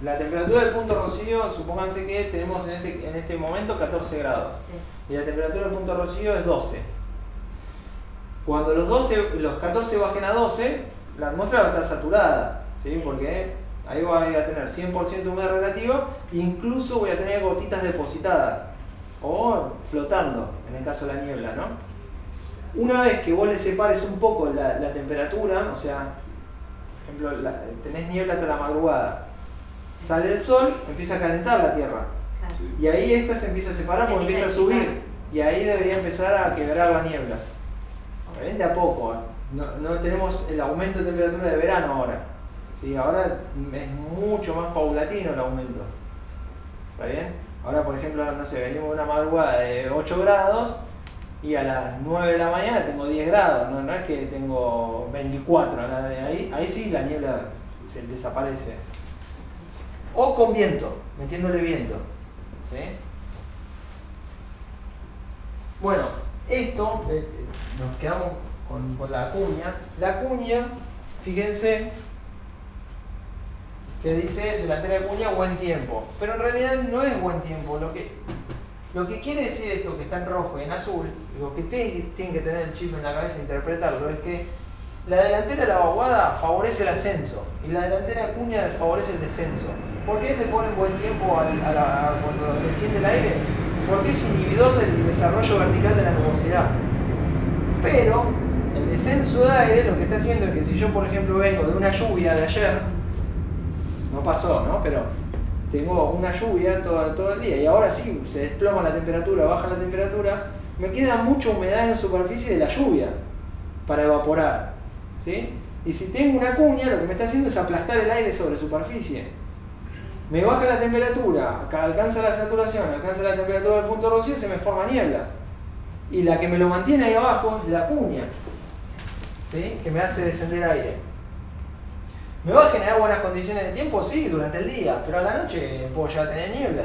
la temperatura del punto rocío, supónganse que tenemos en este momento 14 grados. Sí. Y la temperatura del punto rocío es 12. Cuando los 14 bajen a 12, la atmósfera va a estar saturada, ¿sí? Sí. Porque ahí voy a tener 100% de humedad relativa, incluso voy a tener gotitas depositadas o flotando, en el caso de la niebla, ¿no? Una vez que vos le separes un poco la temperatura, o sea, por ejemplo, tenés niebla hasta la madrugada, sale el sol, empieza a calentar la tierra. Claro. Sí. Y ahí esta se empieza a separar Se porque empieza a empieza a subir. disipar. Y ahí debería empezar a quebrar la niebla. De a poco. No tenemos el aumento de temperatura de verano ahora. ¿Sí? Ahora es mucho más paulatino el aumento. ¿Está bien? Ahora, por ejemplo, no sé, venimos de una madrugada de 8 grados y a las 9 de la mañana tengo 10 grados. No es que tengo 24. Ahí sí la niebla se desaparece. O con viento, metiéndole viento. ¿Sí? Bueno, esto, nos quedamos con la cuña. La cuña, fíjense, que dice delantera de cuña buen tiempo. Pero en realidad no es buen tiempo. Lo que quiere decir esto que está en rojo y en azul, lo que tienen que tener el chip en la cabeza e interpretarlo, es que la delantera de la vaguada favorece el ascenso y la delantera de cuña favorece el descenso. ¿Por qué le ponen buen tiempo cuando desciende el aire? Porque es inhibidor del desarrollo vertical de la nubosidad. Pero el El censo de aire lo que está haciendo es que si yo, por ejemplo, vengo de una lluvia de ayer, no pasó, ¿no? Pero tengo una lluvia todo el día y ahora sí se desploma la temperatura, baja la temperatura, me queda mucha humedad en la superficie de la lluvia para evaporar, ¿sí? Y si tengo una cuña, lo que me está haciendo es aplastar el aire sobre superficie. Me baja la temperatura, acá alcanza la saturación, alcanza la temperatura del punto rocío y se me forma niebla. Y la que me lo mantiene ahí abajo es la cuña, ¿sí? Que me hace descender aire. ¿Me va a generar buenas condiciones de tiempo? Sí, durante el día, pero a la noche puedo ya tener niebla.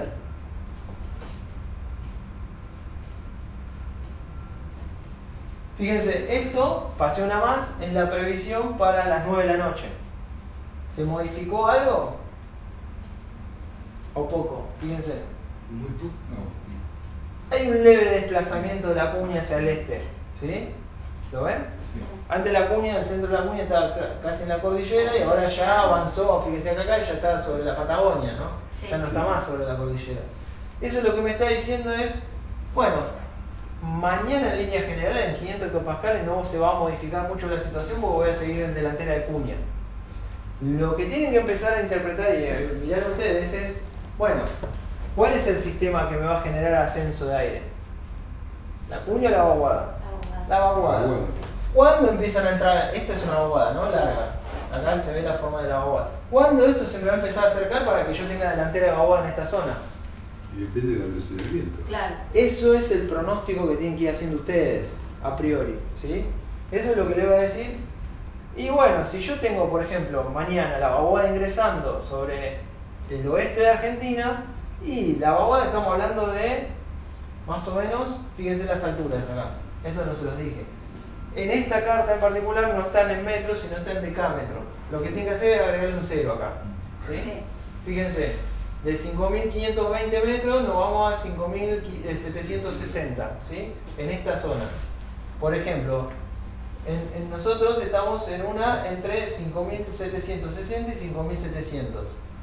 Fíjense, esto, pasé una más, es la previsión para las 9 de la noche. ¿Se modificó algo? ¿O poco? Fíjense. Muy poco, no. Hay un leve desplazamiento de la cuña hacia el este, ¿sí? ¿Lo ven? Sí. Antes la cuña, el centro de la cuña estaba casi en la cordillera y ahora ya avanzó, fíjense acá ya está sobre la Patagonia, ¿no? Sí. Ya no está más sobre la cordillera. Eso lo que me está diciendo es, bueno, mañana en línea general en 500 hectopascales no se va a modificar mucho la situación porque voy a seguir en delantera de cuña. Lo que tienen que empezar a interpretar y mirar ustedes es, bueno, ¿cuál es el sistema que me va a generar ascenso de aire? ¿La cuña o la vaguada? La vaguada. ¿Cuándo empiezan a entrar? Esta es una vaguada, ¿no? Larga. Acá se ve la forma de la vaguada. ¿Cuándo esto se me va a empezar a acercar para que yo tenga delantera de vaguada en esta zona? Y depende de la velocidad del viento. Claro. Eso es el pronóstico que tienen que ir haciendo ustedes, a priori, ¿sí? Eso es lo que le voy a decir. Y bueno, si yo tengo, por ejemplo, mañana la vaguada ingresando sobre el oeste de Argentina, y la vaguada estamos hablando de, más o menos, fíjense las alturas acá, eso no se los dije. En esta carta en particular no están en metros, sino están en decámetros. Lo que tienen que hacer es agregarle un 0 acá, ¿sí? Okay. Fíjense, de 5.520 metros nos vamos a 5.760, ¿sí? En esta zona. Por ejemplo, en nosotros estamos en una entre 5.760 y 5.700,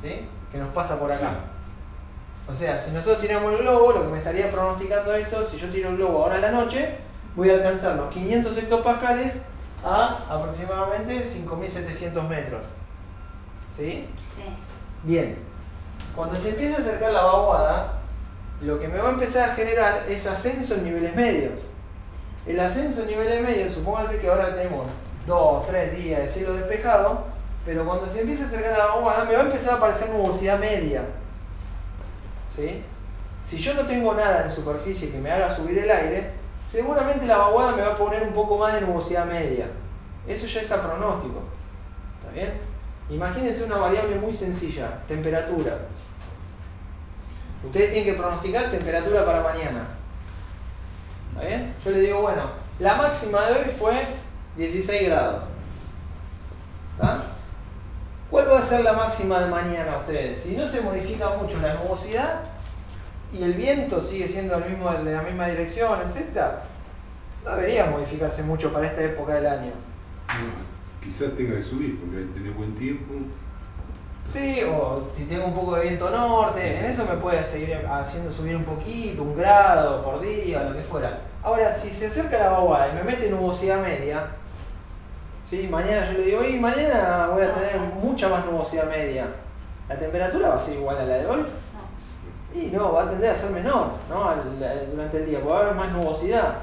¿sí? Que nos pasa por acá. O sea, si nosotros tiramos el globo, lo que me estaría pronosticando esto, si yo tiro el globo ahora a la noche, voy a alcanzar los 500 hectopascales a aproximadamente 5.700 metros, ¿sí? Sí. Bien, cuando se empieza a acercar la vaguada, lo que me va a empezar a generar es ascenso en niveles medios. El ascenso en niveles medios, supónganse que ahora tenemos 2, 3 días de cielo despejado, pero cuando se empieza a acercar la vaguada me va a empezar a aparecer nubosidad media, ¿sí? Si yo no tengo nada en superficie que me haga subir el aire, seguramente la vaguada me va a poner un poco más de nubosidad media. Eso ya es a pronóstico, ¿está bien? Imagínense una variable muy sencilla, temperatura. Ustedes tienen que pronosticar temperatura para mañana. ¿Está bien? Yo les digo, bueno, la máxima de hoy fue 16 grados. ¿Está? ¿Cuál va a ser la máxima de mañana a ustedes? Si no se modifica mucho la nubosidad y el viento sigue siendo el mismo, de la misma dirección, etc., no debería modificarse mucho para esta época del año. No, quizás tenga que subir porque hay que tener buen tiempo. Sí, o si tengo un poco de viento norte, en eso me puede seguir haciendo subir un poquito, 1 grado por día, lo que fuera. Ahora, si se acerca la vaguada y me mete nubosidad media, ¿sí? Mañana yo le digo, y mañana voy a tener mucha más nubosidad media. ¿La temperatura va a ser igual a la de hoy? No. Y no, va a tender a ser menor, ¿no? Durante el día, puede haber más nubosidad.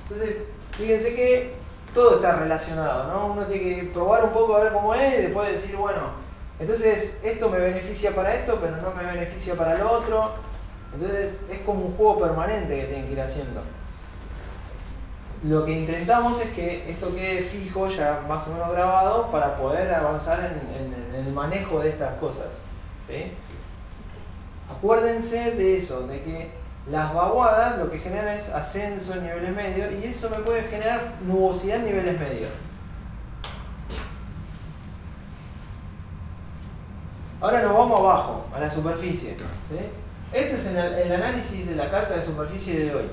Entonces, fíjense que todo está relacionado, ¿no? Uno tiene que probar un poco a ver cómo es y después decir, bueno, entonces esto me beneficia para esto, pero no me beneficia para lo otro. Entonces es como un juego permanente que tienen que ir haciendo. Lo que intentamos es que esto quede fijo, ya más o menos grabado, para poder avanzar en el manejo de estas cosas, ¿sí? Acuérdense de eso, de que las vaguadas lo que generan es ascenso en niveles medios y eso me puede generar nubosidad en niveles medios. Ahora nos vamos abajo, a la superficie, ¿sí? Esto es el análisis de la carta de superficie de hoy.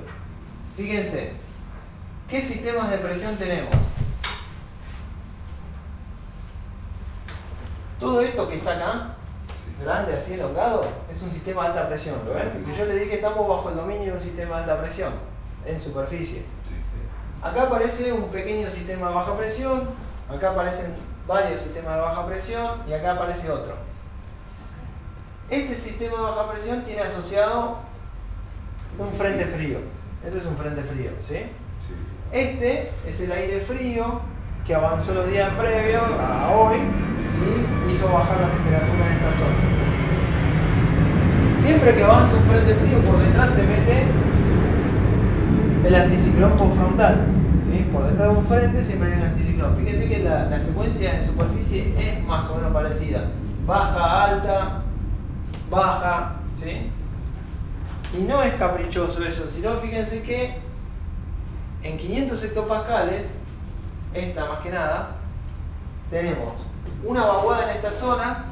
Fíjense, ¿qué sistemas de presión tenemos? Todo esto que está acá, grande, así elongado, es un sistema de alta presión, ¿lo ven? Porque yo les dije que estamos bajo el dominio de un sistema de alta presión, en superficie. Sí. Acá aparece un pequeño sistema de baja presión, acá aparecen varios sistemas de baja presión y acá aparece otro. Este sistema de baja presión tiene asociado un frente frío. Este es un frente frío, ¿sí? Sí. Este es el aire frío que avanzó los días previos a hoy y hizo bajar la temperatura en esta zona. Siempre que avanza un frente frío, por detrás se mete el anticiclón postfrontal. ¿Sí? Por detrás de un frente siempre hay un anticiclón. Fíjense que la secuencia en superficie es más o menos parecida. Baja, alta, baja, ¿sí? Y no es caprichoso eso, sino fíjense que en 500 hectopascales, esta más que nada, tenemos una vaguada en esta zona,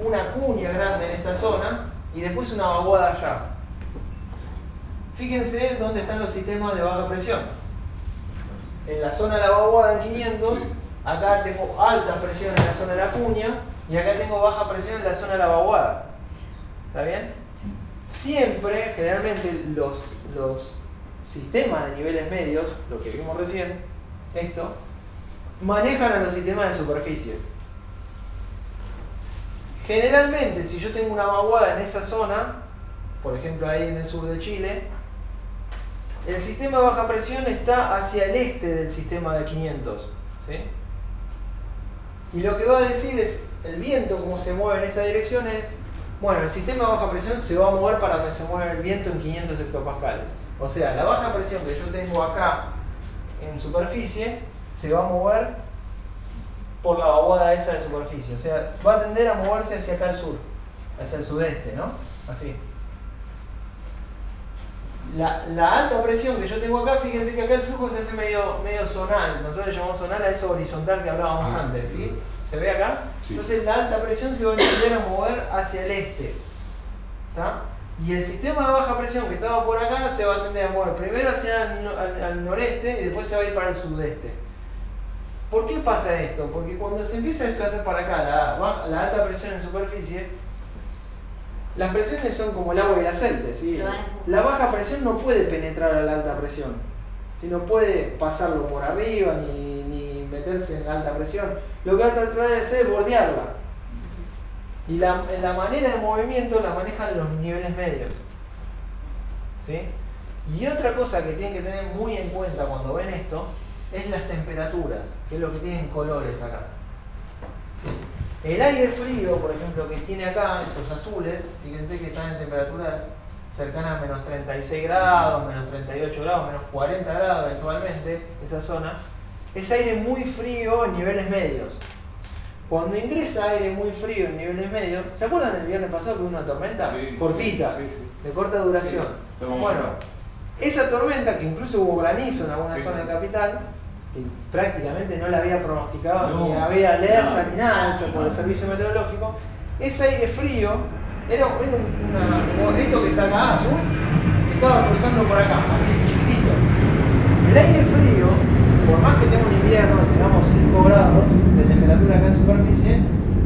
una cuña grande en esta zona y después una vaguada allá. Fíjense dónde están los sistemas de baja presión. En la zona de la vaguada en 500, acá tengo alta presión en la zona de la cuña y acá tengo baja presión en la zona de la vaguada. ¿Está bien? Siempre, generalmente, los sistemas de niveles medios, lo que vimos recién, esto, manejan a los sistemas de superficie. Generalmente, si yo tengo una vaguada en esa zona, por ejemplo ahí en el sur de Chile, el sistema de baja presión está hacia el este del sistema de 500. ¿Sí? Y lo que va a decir es, el viento, como se mueve en esta dirección, es, bueno, el sistema de baja presión se va a mover para donde se mueve el viento en 500 hectopascales. O sea, la baja presión que yo tengo acá en superficie se va a mover por la vaguada esa de superficie. O sea, va a tender a moverse hacia acá al sur, hacia el sudeste, ¿no? Así. La alta presión que yo tengo acá, fíjense que acá el flujo se hace medio zonal. Nosotros le llamamos zonal a eso horizontal que hablábamos antes. ¿Sí? ¿Se ve acá? Sí. Entonces la alta presión se va a tender a mover hacia el este. ¿Está? Y el sistema de baja presión que estaba por acá se va a tender a mover primero hacia al noreste y después se va a ir para el sudeste. ¿Por qué pasa esto? Porque cuando se empieza a desplazar para acá la alta presión en superficie, las presiones son como el agua y el aceite, ¿sí? La baja presión no puede penetrar a la alta presión, ¿sí? No puede pasarlo por arriba ni meterse en la alta presión. Lo que va a tratar de hacer es bordearla. Y la manera de movimiento la manejan los niveles medios, ¿sí? Y otra cosa que tienen que tener muy en cuenta cuando ven esto es las temperaturas, que es lo que tienen colores acá. El aire frío, por ejemplo, que tiene acá, esos azules, fíjense que están en temperaturas cercanas a menos 36 grados, menos 38 grados, menos 40 grados eventualmente, esa zona. Es aire muy frío en niveles medios. Cuando ingresa aire muy frío en niveles medios, ¿se acuerdan el viernes pasado que hubo una tormenta? Sí, cortita, sí. De corta duración. Sí, bueno, esa tormenta, que incluso hubo granizo en alguna zona de capital, que prácticamente no la había pronosticado, ni había alerta ni nada por el servicio meteorológico, ese aire frío era esto que está acá azul, estaba cruzando por acá, así chiquitito. El aire frío, por más que tenga un invierno, tengamos 5 grados de temperatura acá en superficie,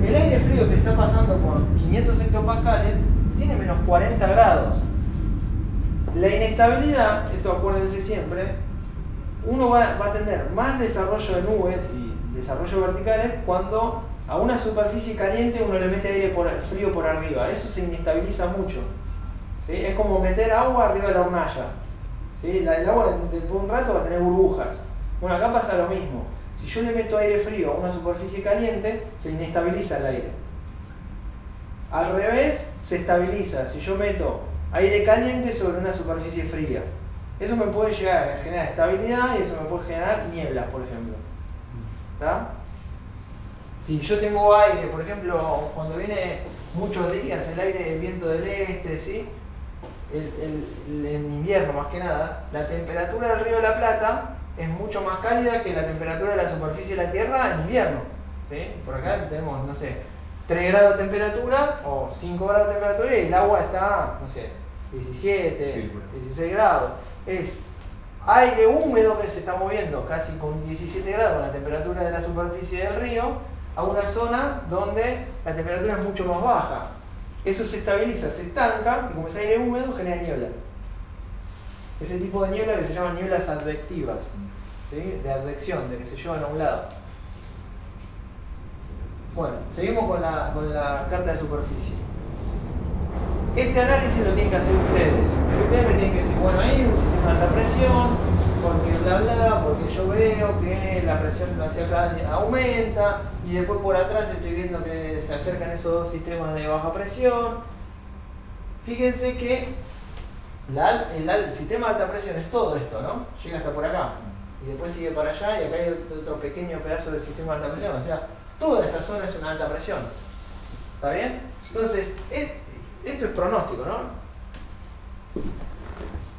el aire frío que está pasando por 500 hectopascales tiene menos 40 grados. La inestabilidad, esto acuérdense siempre, uno va a tener más desarrollo de nubes y desarrollo verticales cuando a una superficie caliente uno le mete aire frío por arriba. Eso se inestabiliza mucho, ¿sí? Es como meter agua arriba de la hornalla, ¿sí? El agua después de un rato va a tener burbujas. Bueno, acá pasa lo mismo. Si yo le meto aire frío a una superficie caliente, se inestabiliza el aire. Al revés, se estabiliza. Si yo meto aire caliente sobre una superficie fría, eso me puede llegar a generar estabilidad y eso me puede generar nieblas, por ejemplo. ¿Está? Si yo tengo aire, por ejemplo, cuando viene muchos días el aire, el viento del este, ¿sí? En invierno más que nada, la temperatura del Río de la Plata es mucho más cálida que la temperatura de la superficie de la Tierra en invierno, ¿sí? Por acá tenemos, no sé, 3 grados de temperatura o 5 grados de temperatura y el agua está, no sé, 17, 16 grados. Es aire húmedo que se está moviendo casi con 17 grados la temperatura de la superficie del río a una zona donde la temperatura es mucho más baja. Eso se estabiliza, se estanca y como es aire húmedo genera niebla. Ese tipo de niebla que se llaman nieblas advectivas. ¿sí? De advección, de que se llevan a un lado. Bueno, seguimos con la carta de superficie. Este análisis lo tienen que hacer ustedes. Ustedes me tienen que decir, bueno, hay un sistema de alta presión, porque bla bla, porque yo veo que la presión hacia acá aumenta, y después por atrás estoy viendo que se acercan esos dos sistemas de baja presión. Fíjense que el sistema de alta presión es todo esto, ¿no? Llega hasta por acá, y después sigue para allá, y acá hay otro pequeño pedazo del sistema de alta presión. O sea, toda esta zona es una alta presión. ¿Está bien? Entonces, esto es pronóstico, ¿no?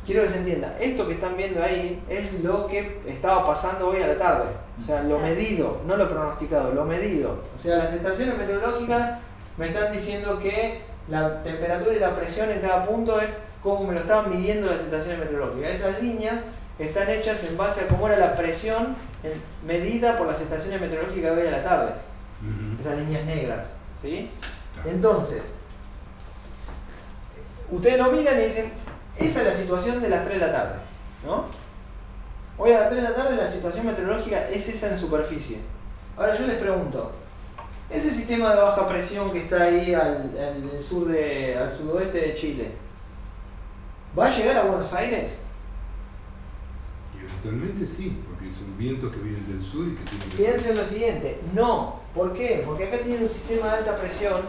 Quiero que se entienda, esto que están viendo ahí es lo que estaba pasando hoy a la tarde. O sea, lo medido, no lo pronosticado, lo medido. O sea, las estaciones meteorológicas me están diciendo que la temperatura y la presión en cada punto es como me lo estaban midiendo las estaciones meteorológicas. Esas líneas están hechas en base a cómo era la presión medida por las estaciones meteorológicas de hoy a la tarde. Esas líneas negras, ¿sí? Entonces, ustedes lo miran y dicen, esa es la situación de las 3 de la tarde, ¿no? Hoy a las 3 de la tarde la situación meteorológica es esa en superficie. Ahora yo les pregunto, ese sistema de baja presión que está ahí al sudoeste de Chile, ¿va a llegar a Buenos Aires? Y eventualmente sí, porque son vientos que vienen del sur y que tienen que... Piensen lo siguiente, no. ¿Por qué? Porque acá tienen un sistema de alta presión,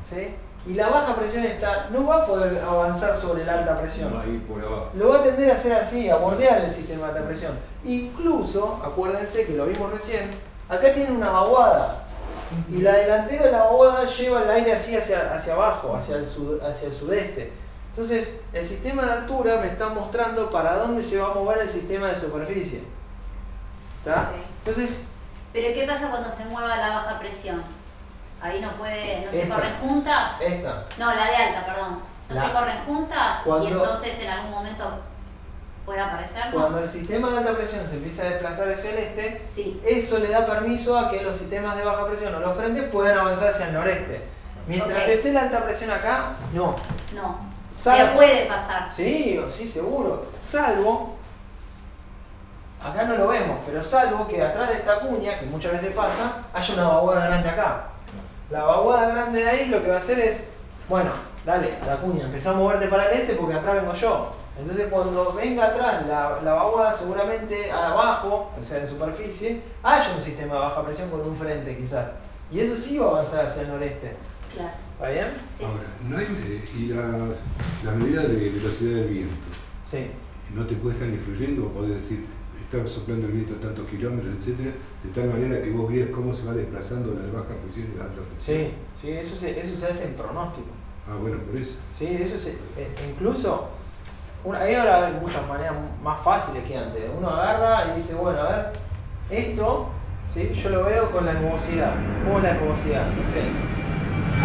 ¿sí? Y la baja presión no va a poder avanzar sobre la alta presión. Va a ir por abajo. Lo va a tender a hacer así, a bordear el sistema de alta presión. Incluso, acuérdense que lo vimos recién, acá tiene una vaguada. Y la delantera de la vaguada lleva el aire así hacia abajo, hacia el sudeste. Entonces, el sistema de altura me está mostrando para dónde se va a mover el sistema de superficie. ¿Está? Okay. Entonces, ¿pero qué pasa cuando se mueva la baja presión? Ahí no se corren juntas. No, la de alta, perdón. No se corren juntas y entonces en algún momento puede aparecer, ¿no? Cuando el sistema de alta presión se empieza a desplazar hacia el este, sí, eso le da permiso a que los sistemas de baja presión o los frentes puedan avanzar hacia el noreste. Mientras esté la alta presión acá, no. No. Salvo, pero puede pasar. Sí, seguro. Salvo, acá no lo vemos, pero salvo que atrás de esta cuña, que muchas veces pasa, haya una vaguada grande acá. La vaguada grande de ahí lo que va a hacer es, bueno, dale, la cuña, empezá a moverte para el este porque atrás vengo yo. Entonces cuando venga atrás la vaguada, seguramente abajo, o sea en superficie, haya un sistema de baja presión con un frente quizás. Y eso sí va a avanzar hacia el noreste. Claro. ¿Está bien? Sí. Ahora, no hay, y la medida de velocidad del viento, Sí. no te puede estar influyendo, o podés decir, está soplando el viento a tantos kilómetros, etcétera, de tal manera que vos veas cómo se va desplazando la de baja presión y la alta presión. Sí, eso se hace en pronóstico. Ah, bueno, por eso. Sí, eso incluso, ahí ahora hay muchas maneras más fáciles que antes. Uno agarra y dice, bueno, a ver, esto, ¿sí? Yo lo veo con la nubosidad. ¿Cómo es la nubosidad? No sé.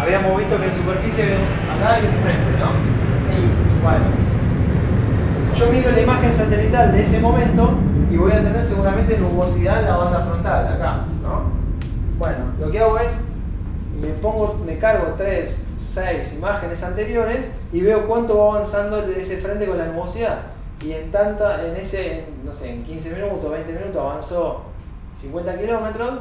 Habíamos visto que en superficie acá hay un frente, ¿no? Sí. Bueno. Yo miro la imagen satelital de ese momento y voy a tener seguramente nubosidad en la banda frontal, acá, ¿no? Bueno, lo que hago es, me cargo 3, 6 imágenes anteriores y veo cuánto va avanzando ese frente con la nubosidad. Y no sé, en 15 minutos, 20 minutos avanzó 50 kilómetros.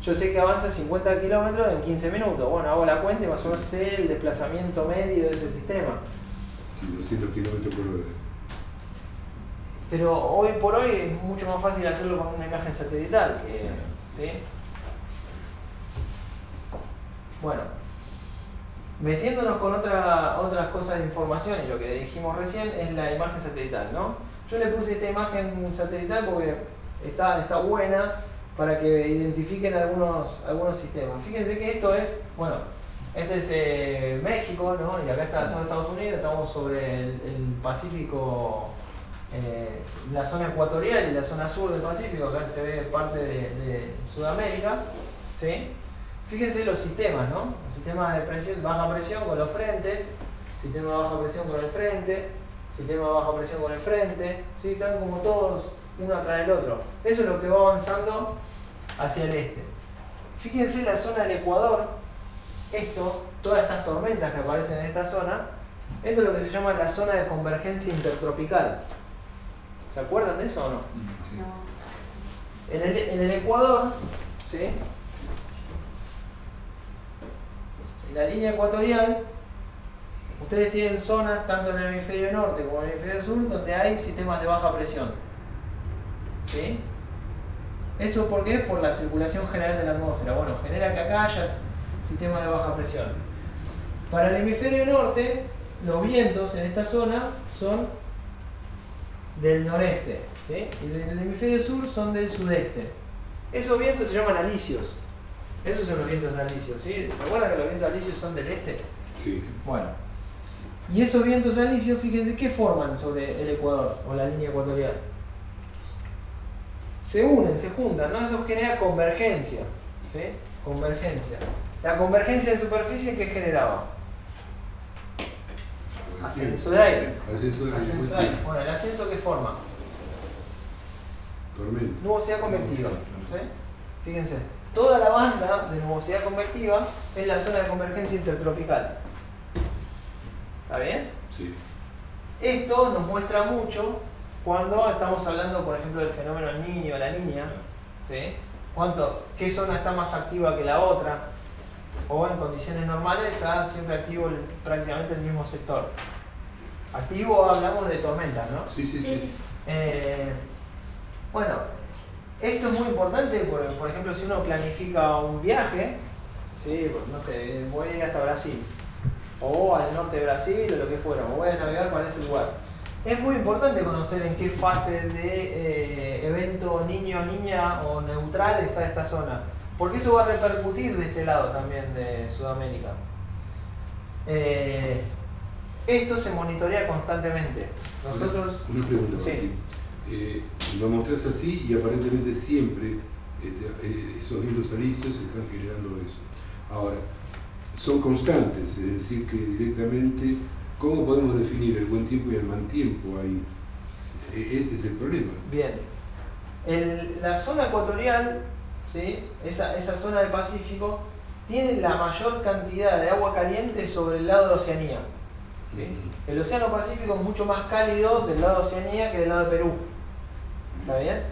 Yo sé que avanza 50 kilómetros en 15 minutos. Bueno, hago la cuenta y más o menos sé el desplazamiento medio de ese sistema. Sí, 200 kilómetros por hora. Pero hoy por hoy es mucho más fácil hacerlo con una imagen satelital. ¿Sí? Bueno, metiéndonos con otras cosas de información, y lo que dijimos recién es la imagen satelital, ¿no? Yo le puse esta imagen satelital porque está buena para que identifiquen algunos sistemas. Fíjense que esto es, bueno, este es México, ¿no? Y acá está todo Estados Unidos, estamos sobre el Pacífico, la zona ecuatorial y la zona sur del Pacífico, acá se ve parte de Sudamérica, ¿sí? Fíjense los sistemas, ¿no? El sistema de presión, baja presión con los frentes, sistema de baja presión con el frente, sistema de baja presión con el frente, ¿sí? Están como todos uno atrás del otro. Eso es lo que va avanzando hacia el este. Fíjense la zona del Ecuador, todas estas tormentas que aparecen en esta zona, esto es lo que se llama la zona de convergencia intertropical. ¿Se acuerdan de eso o no? Sí. No. En el ecuador, ¿sí? En la línea ecuatorial, ustedes tienen zonas tanto en el hemisferio norte como en el hemisferio sur donde hay sistemas de baja presión. ¿Sí? ¿Eso por qué? Por la circulación general de la atmósfera. Bueno, genera que acá haya sistemas de baja presión. Para el hemisferio norte, los vientos en esta zona son del noreste, ¿sí? Y del hemisferio sur son del sudeste. Esos vientos se llaman alisios. Esos son los vientos alisios, ¿sí? ¿Se acuerdan que los vientos alisios son del este? Sí. Bueno. Y esos vientos alisios, fíjense, ¿qué forman sobre el ecuador o la línea ecuatorial? Se unen, se juntan, ¿no? Eso genera convergencia, ¿sí? Convergencia. La convergencia en superficie, ¿qué generaba? Ascenso de aire. Ascenso de aire. Bueno, ¿el ascenso qué forma? Tormenta. Nubosidad convectiva, ¿sí? Fíjense, toda la banda de nubosidad convectiva es la zona de convergencia intertropical. ¿Está bien? Sí. Esto nos muestra mucho cuando estamos hablando, por ejemplo, del fenómeno del niño o la niña, ¿sí? ¿Qué zona está más activa que la otra? O en condiciones normales está siempre activo prácticamente el mismo sector. Activo hablamos de tormentas, ¿no? Sí, sí, sí. Bueno, esto es muy importante, por ejemplo, si uno planifica un viaje, ¿sí? No sé, voy a ir hasta Brasil, o al norte de Brasil, o lo que fuera, o voy a navegar para ese lugar. Es muy importante conocer en qué fase de evento niño, niña o neutral está esta zona, porque eso va a repercutir de este lado también de Sudamérica. Esto se monitorea constantemente. Nosotros... Una pregunta, sí. Lo mostrás así y aparentemente siempre esos vientos alisios están generando eso. Ahora, son constantes, es decir, que directamente, ¿cómo podemos definir el buen tiempo y el mal tiempo ahí? Este es el problema. Bien. La zona ecuatorial, ¿sí? Esa zona del Pacífico, tiene la mayor cantidad de agua caliente sobre el lado de Oceanía. ¿Sí? El océano Pacífico es mucho más cálido del lado de Oceanía que del lado de Perú. ¿Está bien?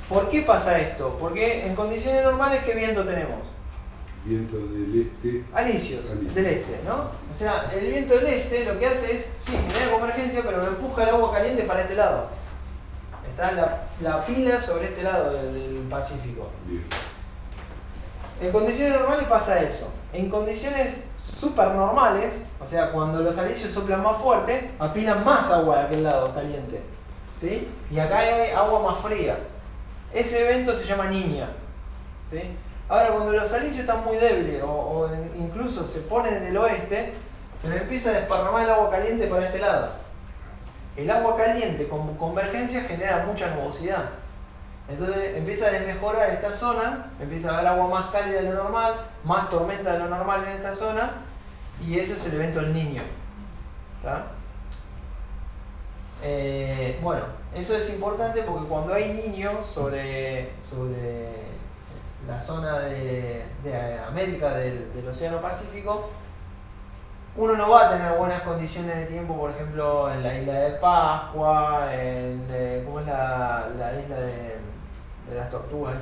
¿Por qué pasa esto? Porque en condiciones normales, ¿qué viento tenemos? Viento del este. Alisios, del este, ¿no? O sea, el viento del este lo que hace es, sí, genera convergencia, pero empuja el agua caliente para este lado. Está la pila sobre este lado del Pacífico. Bien. En condiciones normales pasa eso. En condiciones supernormales, o sea, cuando los alisios soplan más fuerte, apilan más agua de aquel lado caliente, ¿sí? Y acá hay agua más fría. Ese evento se llama niña, ¿sí? Ahora, cuando los alisios están muy débiles o incluso se ponen del oeste, se le empieza a desparramar el agua caliente para este lado. El agua caliente con convergencia genera mucha nubosidad. Entonces empieza a desmejorar esta zona, empieza a haber agua más cálida de lo normal, más tormenta de lo normal en esta zona, y ese es el evento del niño. ¿Está? Bueno, eso es importante porque cuando hay niños sobre la zona de América del Océano Pacífico, uno no va a tener buenas condiciones de tiempo, por ejemplo, en la isla de Pascua, ¿cómo es la isla de las tortugas?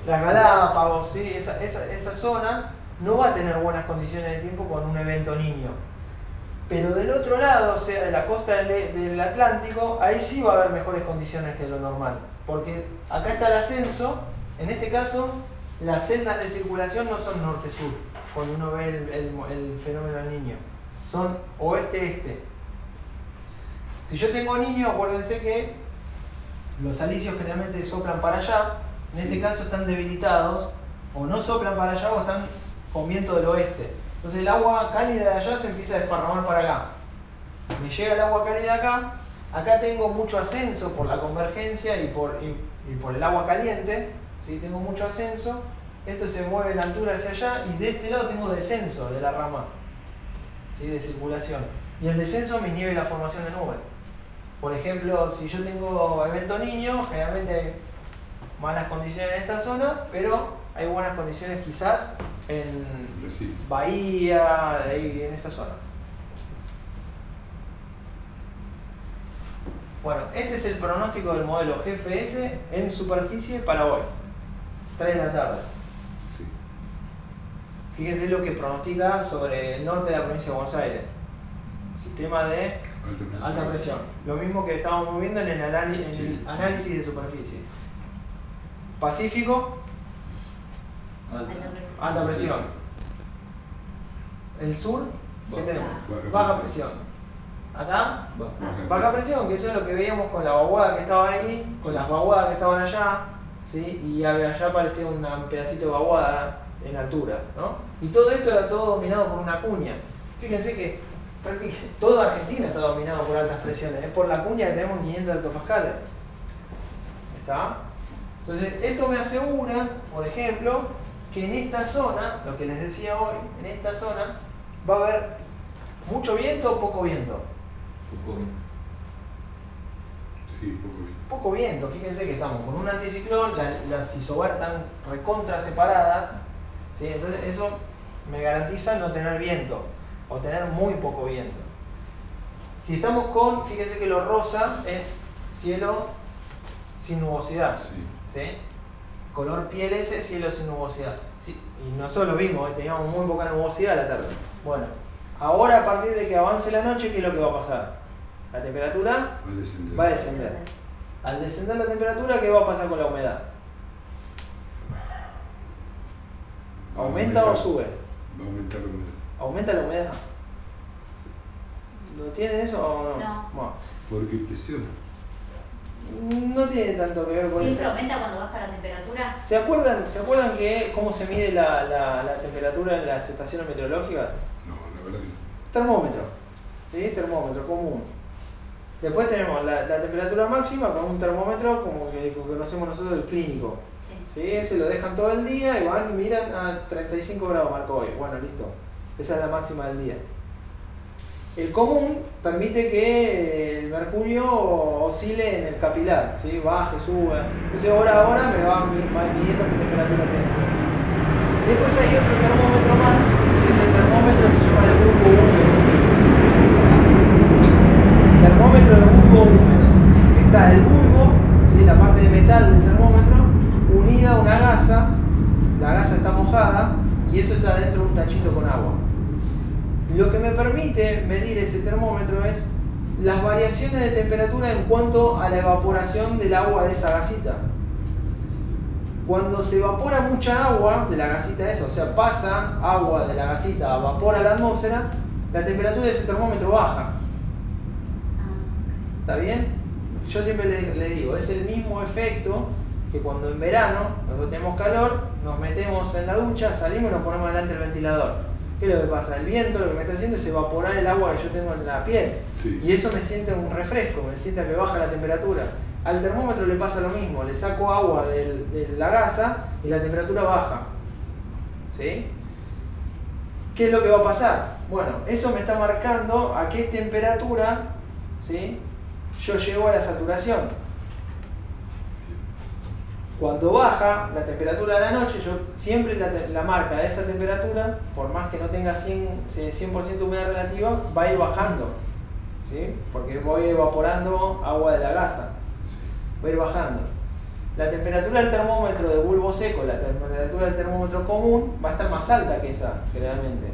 Las Galápagos, ¿sí? Esa zona no va a tener buenas condiciones de tiempo con un evento niño. Pero del otro lado, o sea, de la costa del Atlántico, ahí sí va a haber mejores condiciones que lo normal. Porque acá está el ascenso, en este caso, las sendas de circulación no son norte-sur, cuando uno ve el fenómeno del niño. Son oeste-este. Si yo tengo niño, acuérdense que los alisios generalmente soplan para allá, en este caso están debilitados, o no soplan para allá o están con viento del oeste. Entonces el agua cálida de allá se empieza a desparramar para acá. Me llega el agua cálida acá tengo mucho ascenso por la convergencia y por el agua caliente, ¿sí? Tengo mucho ascenso, esto se mueve la altura hacia allá y de este lado tengo descenso de la rama, ¿sí? De circulación. Y el descenso me inhibe la formación de nubes. Por ejemplo, si yo tengo evento niño, generalmente hay malas condiciones en esta zona, pero hay buenas condiciones quizás en Bahía, ahí en esa zona. Bueno, este es el pronóstico del modelo GFS en superficie para hoy, 3 de la tarde. Sí. Fíjense lo que pronostica sobre el norte de la provincia de Buenos Aires. Sistema de alta presión. Lo mismo que estábamos viendo en el análisis de superficie. Pacífico, alta presión. El sur, ¿qué tenemos? Baja presión. Acá, baja presión, que eso es lo que veíamos con la vaguada que estaba ahí, con las vaguadas que estaban allá, ¿sí? Y allá parecía un pedacito de vaguada en altura, ¿no? Y todo esto era todo dominado por una cuña. Fíjense que prácticamente toda Argentina está dominado por altas presiones, es por la cuña que tenemos 500 hectopascales. ¿Está? Entonces, esto me asegura, por ejemplo, que en esta zona, lo que les decía hoy, en esta zona va a haber mucho viento o poco viento. Poco viento. Sí, poco viento. Poco viento, fíjense que estamos con un anticiclón, las isobaras están recontra separadas, ¿sí? Entonces eso me garantiza no tener viento o tener muy poco viento. Si estamos con, fíjense que lo rosa es cielo sin nubosidad, Sí. ¿sí? Color piel ese, cielo sin nubosidad. Sí, y nosotros lo vimos, teníamos muy poca nubosidad a la tarde. Bueno, ahora a partir de que avance la noche, ¿qué es lo que va a pasar? La temperatura va a descender. Al descender la temperatura, ¿qué va a pasar con la humedad? ¿Aumenta o sube? Va a aumentar la humedad. ¿Aumenta la humedad? ¿Lo tienen eso o no? No. Bueno, Porque presiona. no tiene tanto que ver con ¿Siempre eso. aumenta cuando baja la temperatura? ¿Se acuerdan que cómo se mide la temperatura en las estaciones meteorológicas? No, la verdad que no. Termómetro, ¿sí? Termómetro común. Después tenemos la temperatura máxima con un termómetro como que conocemos nosotros, el clínico. Sí. ¿Sí? Ese lo dejan todo el día y van, miran a 35 grados marcó hoy. Bueno, listo. Esa es la máxima del día. El común permite que el mercurio oscile en el capilar, ¿sí? Baje, sube. Entonces hora a hora me va midiendo qué temperatura tengo. Y después hay otro termómetro más, que es el termómetro, se llama de bulbo húmedo. Termómetro de bulbo húmedo. Está el bulbo, ¿sí? La parte de metal del termómetro, unida a una gasa. La gasa está mojada y eso está dentro de un tachito con agua. Lo que me permite medir ese termómetro es las variaciones de temperatura en cuanto a la evaporación del agua de esa gasita. Cuando se evapora mucha agua de la gasita esa, o sea, pasa agua de la gasita a vapor a la atmósfera, la temperatura de ese termómetro baja. ¿Está bien? Yo siempre les digo, es el mismo efecto que cuando en verano nosotros tenemos calor, nos metemos en la ducha, salimos y nos ponemos delante del ventilador. ¿Qué es lo que pasa? El viento lo que me está haciendo es evaporar el agua que yo tengo en la piel. Sí. Y eso me siente un refresco, me siente que baja la temperatura. Al termómetro le pasa lo mismo, le saco agua de la gasa y la temperatura baja. ¿Sí? ¿Qué es lo que va a pasar? Bueno, eso me está marcando a qué temperatura, ¿sí?, yo llego a la saturación. Cuando baja la temperatura de la noche, yo siempre la marca de esa temperatura, por más que no tenga 100% humedad relativa, va a ir bajando, ¿sí? Porque voy evaporando agua de la gasa, va a ir bajando. La temperatura del termómetro de bulbo seco, la temperatura del termómetro común, va a estar más alta que esa, generalmente.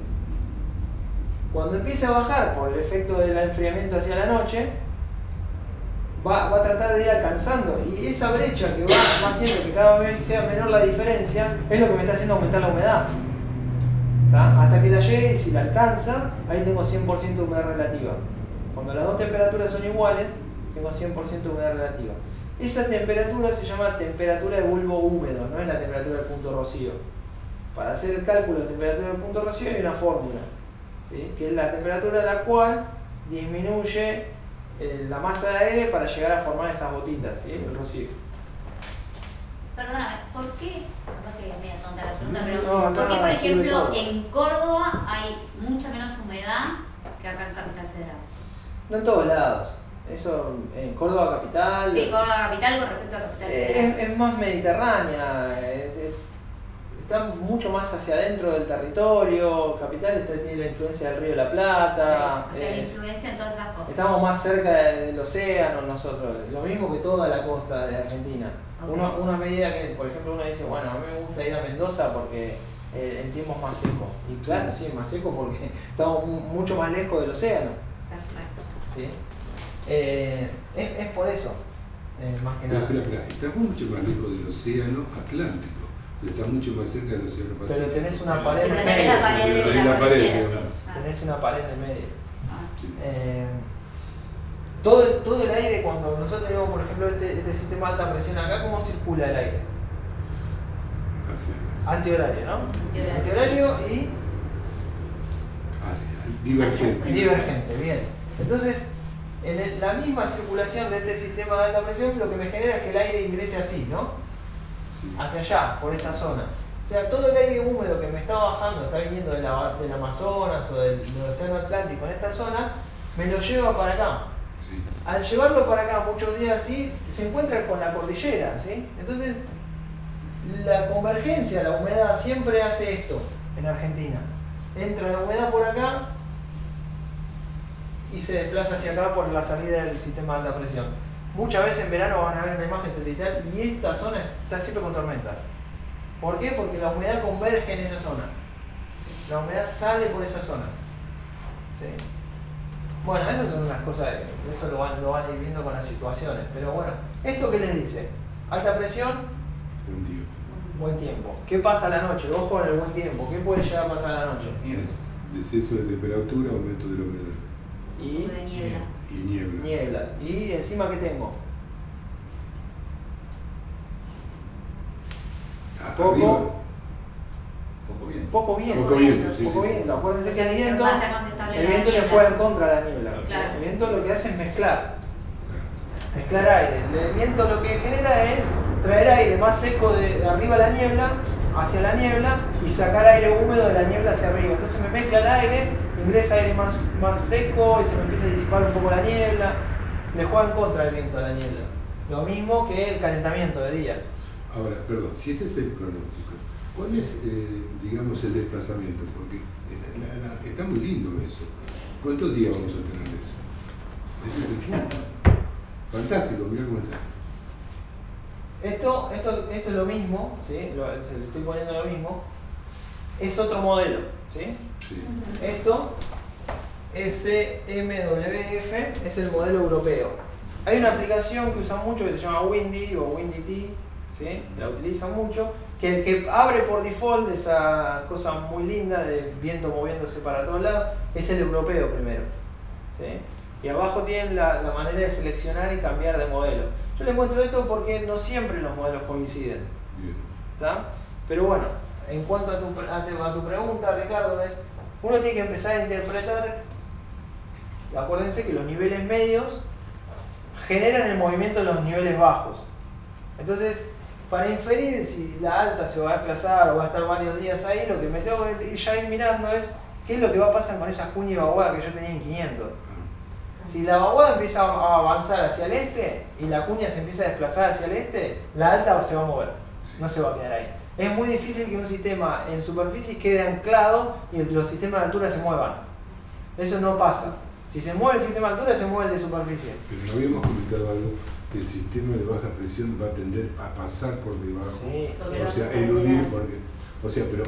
Cuando empiece a bajar por el efecto del enfriamiento hacia la noche, va a tratar de ir alcanzando, y esa brecha que va haciendo que cada vez sea menor la diferencia es lo que me está haciendo aumentar la humedad. ¿Tá? Hasta que la llegue, y si la alcanza, ahí tengo 100% de humedad relativa. Cuando las dos temperaturas son iguales, tengo 100% de humedad relativa. Esa temperatura se llama temperatura de bulbo húmedo, no es la temperatura del punto rocío. Para hacer el cálculo de temperatura del punto rocío hay una fórmula, ¿sí?, que es la temperatura a la cual disminuye la masa de aire para llegar a formar esas gotitas, ¿sí?, el rocío. Perdóname, ¿por qué? Capaz que es media tonta la pregunta, pero ¿por qué, por ejemplo, en Córdoba hay mucha menos humedad que acá en Capital Federal? No en todos lados. Eso en Córdoba capital. Sí, Córdoba capital con respecto a Capital Federal. Es más mediterránea. están mucho más hacia adentro del territorio. Capital tiene la influencia del Río de la Plata. O sea, la influencia en todas esas cosas. Estamos más cerca del océano nosotros, lo mismo que toda la costa de Argentina. Okay. Una medida que, por ejemplo, uno dice, bueno, a mí me gusta ir a Mendoza porque el tiempo es más seco. Y claro, sí, es más seco porque estamos mucho más lejos del océano. Perfecto. ¿Sí? Es por eso, más que nada. Espera, estamos mucho más lejos del océano Atlántico, pero está mucho más cerca del océano Pacífico. Pero tenés una pared en medio. Tenés una pared en medio. Todo el aire, cuando nosotros tenemos, por ejemplo, este sistema de alta presión acá, ¿cómo circula el aire? Antihorario, ¿no? Antihorario y divergente. Divergente, bien. Entonces, en la misma circulación de este sistema de alta presión, lo que me genera es que el aire ingrese así, ¿no? Sí. Hacia allá, por esta zona. O sea, todo el aire húmedo que me está bajando, está viniendo del Amazonas o del Océano Atlántico en esta zona, me lo lleva para acá. Sí. Al llevarlo para acá muchos días así, se encuentra con la cordillera, ¿sí? Entonces, la convergencia, la humedad siempre hace esto en Argentina. Entra la humedad por acá y se desplaza hacia acá por la salida del sistema de alta presión. Muchas veces en verano van a ver una imagen satelital y esta zona está siempre con tormenta. ¿Por qué? Porque la humedad converge en esa zona. La humedad sale por esa zona. ¿Sí? Bueno, esas son unas cosas, eso lo van a ir viendo con las situaciones. Pero bueno, ¿esto qué les dice? Alta presión, buen tiempo. ¿Qué pasa a la noche? Ojo en el buen tiempo. ¿Qué puede llegar a pasar a la noche? Descenso de temperatura, aumento de la humedad. Sí. De niebla. Y niebla. Niebla. ¿Y encima qué tengo? Poco viento. Poco viento, sí. Poco viento. Acuérdense que el viento le juega en contra a la niebla. Claro. El viento lo que hace es mezclar aire. El viento lo que genera es traer aire más seco de arriba a la niebla, hacia la niebla, y sacar aire húmedo de la niebla hacia arriba. Entonces me mezcla el aire, ingresa aire más seco y se me empieza a disipar un poco la niebla. Le juega en contra el viento a la niebla. Lo mismo que el calentamiento de día. Ahora, perdón, si este es el pronóstico, ¿cuál es, digamos, el desplazamiento? Porque está muy lindo eso. ¿Cuántos días vamos a tener eso? Ese es el punto. Fantástico, mirá cómo está. Esto es lo mismo, ¿sí? Se le estoy poniendo lo mismo. Es otro modelo, ¿sí? Sí. Esto, SMWF, es el modelo europeo. Hay una aplicación que usan mucho que se llama Windy o WindyT, ¿sí? La utilizan mucho, que el que abre por default esa cosa muy linda de viento moviéndose para todos lados es el europeo primero, ¿sí? Y abajo tienen la manera de seleccionar y cambiar de modelo. Yo les muestro esto porque no siempre los modelos coinciden. ¿Está? Pero bueno, en cuanto a tu pregunta, Ricardo, uno tiene que empezar a interpretar. Acuérdense que los niveles medios generan el movimiento de los niveles bajos. Entonces, para inferir si la alta se va a desplazar o va a estar varios días ahí, lo que me tengo que ya ir mirando es qué es lo que va a pasar con esa cuña y vaguada que yo tenía en 500. Si la vaguada empieza a avanzar hacia el este y la cuña se empieza a desplazar hacia el este, la alta se va a mover, no se va a quedar ahí. Es muy difícil que un sistema en superficie quede anclado y los sistemas de altura se muevan. Eso no pasa. Si se mueve el sistema de altura, se mueve el de superficie. Pero no habíamos comentado algo, que el sistema de baja presión va a tender a pasar por debajo. Sí, o sea, eludir, porque, o sea, pero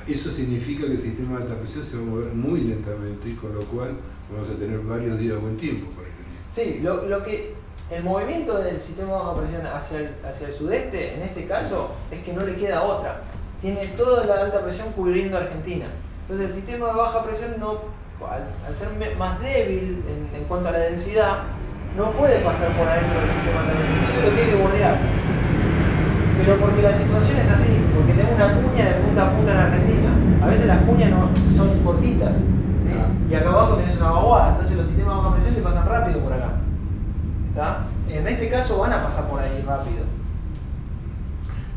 eso significa que el sistema de alta presión se va a mover muy lentamente, y con lo cual vamos a tener varios días de buen tiempo para el día. Sí, lo que el movimiento del sistema de baja presión hacia el sudeste, en este caso, es que no le queda otra. Tiene toda la alta presión cubriendo Argentina. Entonces el sistema de baja presión no, al ser más débil en cuanto a la densidad, no puede pasar por adentro del sistema de alta presión. Entonces lo tiene que bordear. Pero porque la situación es así, porque tengo una cuña de punta a punta en Argentina. A veces las cuñas no son cortitas, ¿sí? Y acá abajo tenés una vaguada, entonces los sistemas de baja presión te pasan rápido por acá. ¿Está? En este caso van a pasar por ahí rápido.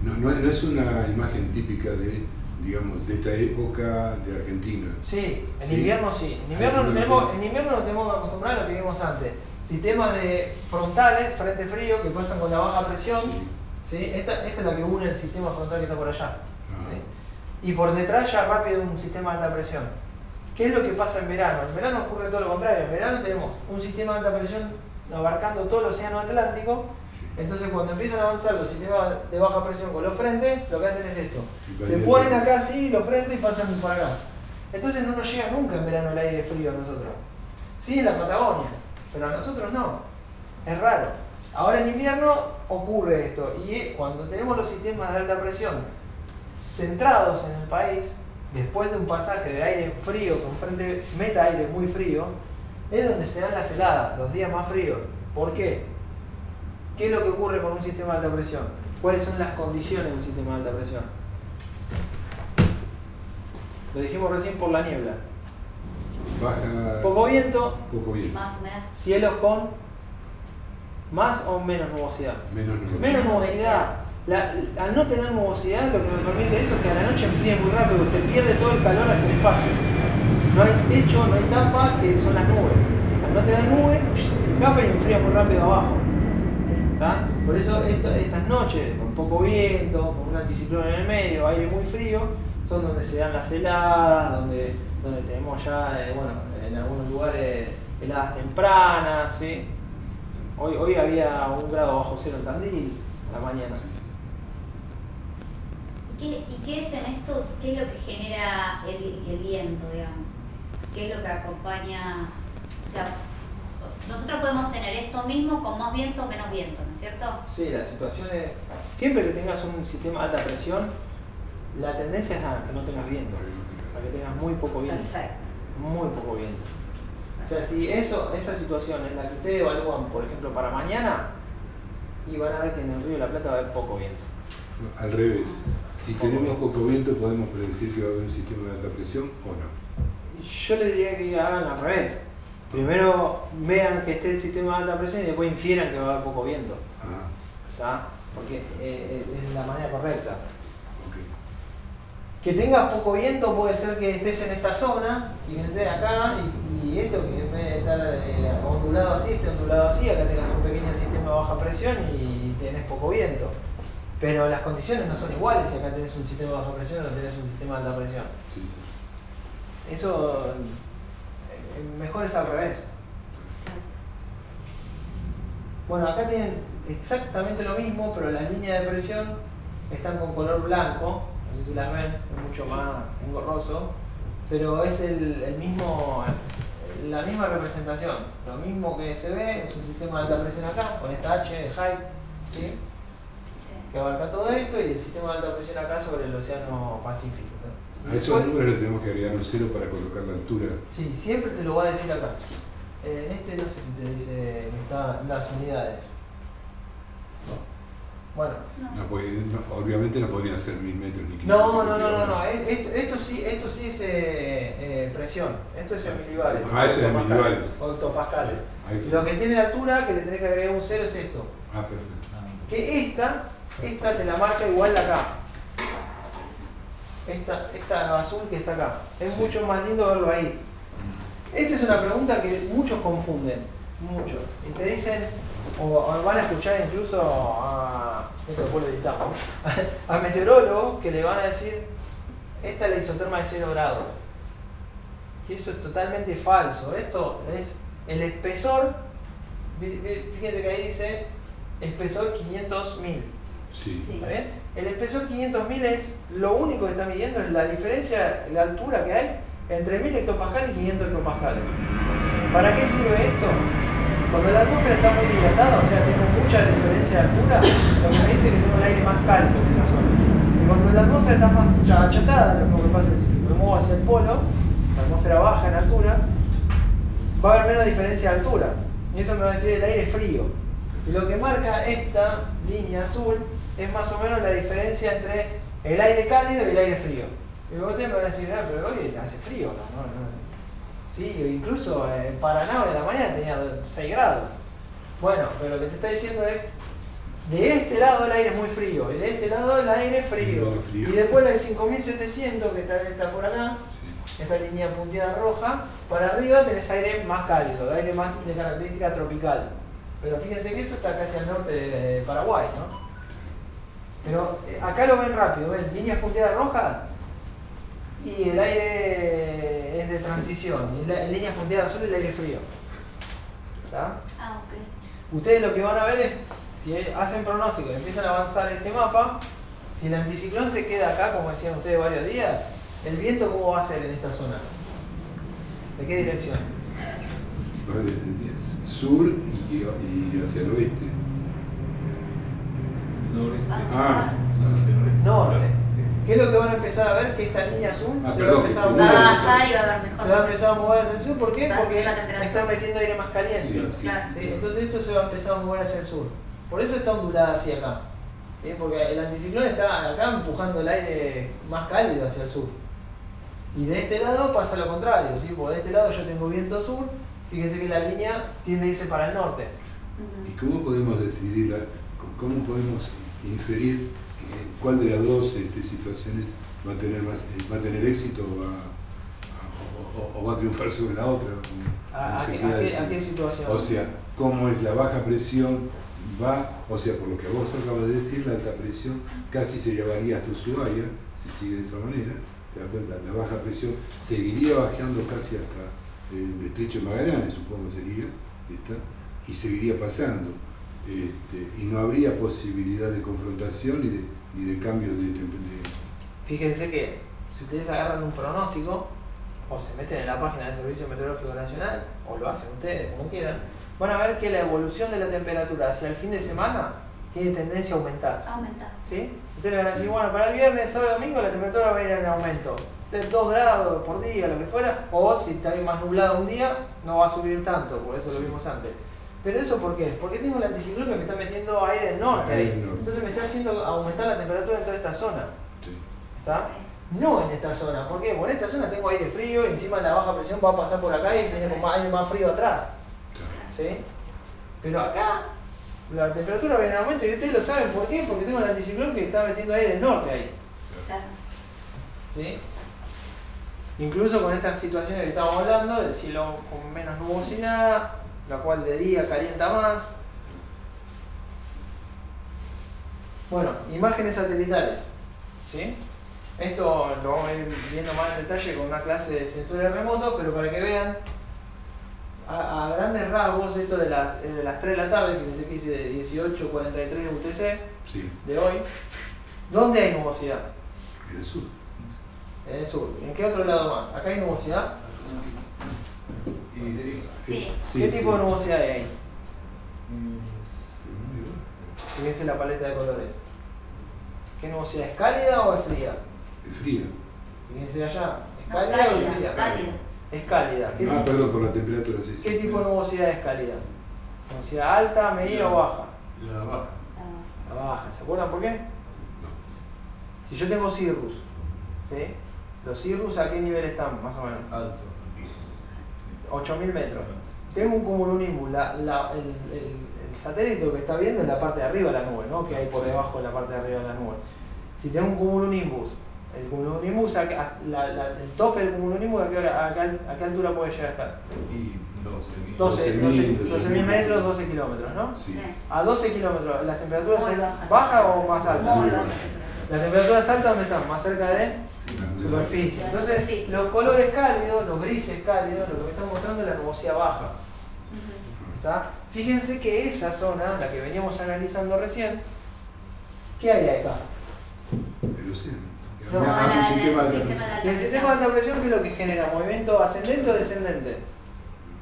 No es una imagen típica de, digamos, de esta época de Argentina. Sí, en invierno sí. En invierno nos tenemos que acostumbrar a lo que vimos antes. Sistemas de frontales, frente frío, que pasan con la baja presión. Sí. ¿Sí? Esta es la que une el sistema frontal que está por allá. ¿Sí? y por detrás ya rápido un sistema de alta presión. ¿Qué es lo que pasa en verano? En verano ocurre todo lo contrario. En verano tenemos un sistema de alta presión abarcando todo el océano Atlántico. Entonces cuando empiezan a avanzar los sistemas de baja presión con los frentes, lo que hacen es esto. Se ponen acá así los frentes y pasan por acá. Entonces no nos llega nunca en verano el aire frío a nosotros. Sí, en la Patagonia, pero a nosotros no. Es raro. Ahora en invierno ocurre esto. Y cuando tenemos los sistemas de alta presión centrados en el país, después de un pasaje de aire frío con frente meta aire muy frío, es donde se dan las heladas, los días más fríos. ¿Por qué? ¿Qué es lo que ocurre con un sistema de alta presión? ¿Cuáles son las condiciones de un sistema de alta presión? Lo dijimos recién por la niebla. Baja, poco viento, más humedad. Cielos con más o menos nubosidad. Menos nubosidad. Al no tener nubosidad, lo que me permite eso es que a la noche enfría muy rápido, se pierde todo el calor hacia el espacio. No hay techo, no hay tapa, que son las nubes. Al no tener nubes, se escapa y enfría muy rápido abajo. ¿Tá? Por eso estas noches, con poco viento, con un anticiclón en el medio, aire muy frío, son donde se dan las heladas, donde tenemos ya, en algunos lugares heladas tempranas, ¿sí? Hoy había 1 grado bajo cero en Tandil a la mañana. ¿Y qué es en esto? ¿Qué es lo que genera el viento, digamos? ¿Qué es lo que acompaña? O sea, nosotros podemos tener esto mismo con más viento o menos viento, ¿no es cierto? Sí, la situación es... Siempre que tengas un sistema de alta presión, la tendencia es a que no tengas viento, a que tengas muy poco viento. Perfecto. Muy poco viento. O sea, si esa situación es la que ustedes evalúan, por ejemplo, para mañana, y van a ver que en el Río de la Plata va a haber poco viento. Al revés, si tenemos poco viento, ¿podemos predecir que va a haber un sistema de alta presión o no? Yo les diría que hagan al revés. Primero vean que esté el sistema de alta presión y después infieran que va a haber poco viento. ¿Está? Porque es la manera correcta. Okay. Que tengas poco viento puede ser que estés en esta zona, fíjense acá, y esto que en vez de estar ondulado así, esté ondulado así, acá tengas un pequeño sistema de baja presión y tenés poco viento. Pero las condiciones no son iguales si acá tenés un sistema de baja presión o tenés un sistema de alta presión. Sí, sí. Eso mejor es al revés. Bueno, acá tienen exactamente lo mismo, pero las líneas de presión están con color blanco. No sé si las ven, es mucho más engorroso, pero es la misma representación. Lo mismo que se ve es un sistema de alta presión acá, con esta H de height, ¿sí? Que abarca todo esto, y el sistema de alta presión acá sobre el océano Pacífico. A esos números le tenemos que agregar un 0 para colocar la altura. Sí, siempre te lo va a decir acá. En este no sé si te dice que están las unidades. Bueno. No, porque obviamente no podrían ser 1000 metros ni 500 No. Esto sí es presión. Esto es en milibares. Eso es en milibares. O hectopascales. Lo que tiene altura, que le tenés que agregar un 0, es esto. Perfecto. Que esta te la marca igual acá. Esta azul que está acá. Es mucho más lindo verlo ahí. Esta es una pregunta que muchos confunden. Muchos. Y te dicen, o van a escuchar incluso esto después lo editamos, a meteorólogos que le van a decir, esta es la isoterma de 0 grados. Y eso es totalmente falso. Esto es el espesor. Fíjense que ahí dice espesor 500.000. Sí. ¿Está bien? El espesor 500.000 es lo único que está midiendo, es la diferencia, la altura que hay entre 1000 hectopascales y 500 hectopascales. ¿Para qué sirve esto? Cuando la atmósfera está muy dilatada, o sea, tengo mucha diferencia de altura, lo que me dice que tengo el aire más cálido en esa zona. Y cuando la atmósfera está más achatada, lo que pasa es que si me muevo hacia el polo, la atmósfera baja en altura, va a haber menos diferencia de altura. Y eso me va a decir el aire frío. Y lo que marca esta línea azul es más o menos la diferencia entre el aire cálido y el aire frío. Y luego ustedes me van a decir, pero hoy hace frío, ¿no? Sí, incluso en Paraná de la mañana tenía 6 grados. Bueno, pero lo que te está diciendo es, de este lado el aire es muy frío, y de este lado el aire es frío. Y después la de 5700, que está por acá, esta línea punteada roja, para arriba tenés aire más cálido, aire más de característica tropical. Pero fíjense que eso está casi al norte de Paraguay, ¿no? Pero acá lo ven rápido, ven, líneas punteadas rojas, Y el aire es de transición, y en líneas punteadas azul el aire frío. ¿Está? Ah, ok. Ustedes lo que van a ver es, si hacen pronóstico y empiezan a avanzar este mapa, si el anticiclón se queda acá, como decían ustedes varios días, ¿el viento cómo va a ser en esta zona? ¿De qué dirección? Sur y hacia el oeste. Norte. ¿Qué es lo que van a empezar a ver? Que esta línea azul se va a empezar a mover hacia el sur. ¿Por qué? Porque está metiendo aire más caliente. Sí. Entonces esto se va a empezar a mover hacia el sur. Por eso está ondulada hacia acá. ¿Sí? Porque el anticiclón está acá empujando el aire más cálido hacia el sur. Y de este lado pasa lo contrario, ¿sí? Porque de este lado yo tengo viento sur, fíjense que la línea tiende a irse para el norte. ¿Y cómo podemos decidir, cómo podemos inferir cuál de las dos situaciones va a tener éxito o va a triunfar sobre la otra? ¿A qué situación? O sea, ¿cómo es la baja presión? O sea, por lo que vos acabas de decir, la alta presión casi se llevaría hasta Ushuaia, si sigue de esa manera. ¿Te das cuenta? La baja presión seguiría bajando casi hasta el estrecho de Magallanes, supongo sería, y seguiría pasando. Y no habría posibilidad de confrontación ni de cambio de temperatura. Fíjense que si ustedes agarran un pronóstico, o se meten en la página del Servicio Meteorológico Nacional, o lo hacen ustedes como quieran, van a ver que la evolución de la temperatura hacia el fin de semana tiene tendencia a aumentar. ¿Sí? Ustedes van a decir, bueno, para el viernes, sábado y domingo la temperatura va a ir en aumento. De 2 grados por día, lo que fuera, o si está más nublado un día, no va a subir tanto, por eso lo vimos antes. ¿Pero eso por qué? Porque tengo el anticiclón que me está metiendo aire del norte ahí. Entonces me está haciendo aumentar la temperatura en toda esta zona. ¿Está? No en esta zona. ¿Por qué? Porque en esta zona tengo aire frío y encima la baja presión va a pasar por acá y tiene aire más frío atrás. ¿Sí? Pero acá la temperatura viene en aumento y ustedes lo saben por qué, porque tengo el anticiclón que está metiendo aire del norte ahí. ¿Sí? Incluso con estas situaciones que estamos hablando, del cielo con menos nubosidad, la cual de día calienta más. Bueno, imágenes satelitales. ¿Sí? Esto lo vamos a ir viendo más en detalle con una clase de sensores remotos, pero para que vean a grandes rasgos, esto de las 3 de la tarde, fíjense que dice 18:43 UTC de hoy. ¿Dónde hay nubosidad? En el sur. En el sur. ¿En qué otro lado más? ¿Acá hay nubosidad? Sí. ¿Qué tipo de nubosidad hay ahí? Fíjense la paleta de colores. ¿Qué nubosidad? ¿Es cálida o es fría? Es fría. Fíjense allá. ¿Es cálida o es fría? Es cálida. Perdón, por la temperatura, sí. ¿Qué tipo de nubosidad es cálida? ¿Nubosidad alta, media o baja? La baja. La baja. ¿Se acuerdan por qué? No. Si yo tengo cirrus, ¿sí? ¿Los cirrus a qué nivel están, más o menos? Alto. 8000 metros. Tengo un cumulonimbus. El satélite que está viendo es la parte de arriba de la nube, ¿no? Que hay por debajo de la parte de arriba de la nube. Si tengo un cumulonimbus, el cumulonimbus, el tope del cumulonimbus, ¿a qué altura puede llegar a estar? Y 12.000 metros, 12 kilómetros, ¿no? Sí. A 12 kilómetros, ¿las temperaturas son bajas o más altas? Las temperaturas altas, ¿dónde están? Más cerca de superficie. Entonces, los colores cálidos, los grises cálidos, lo que me están mostrando es la nubosidad baja. ¿Está? Fíjense que esa zona, la que veníamos analizando recién, ¿qué hay acá? El océano. No, un sistema de alta presión. El sistema de alta presión, ¿qué es lo que genera? ¿Movimiento ascendente o descendente?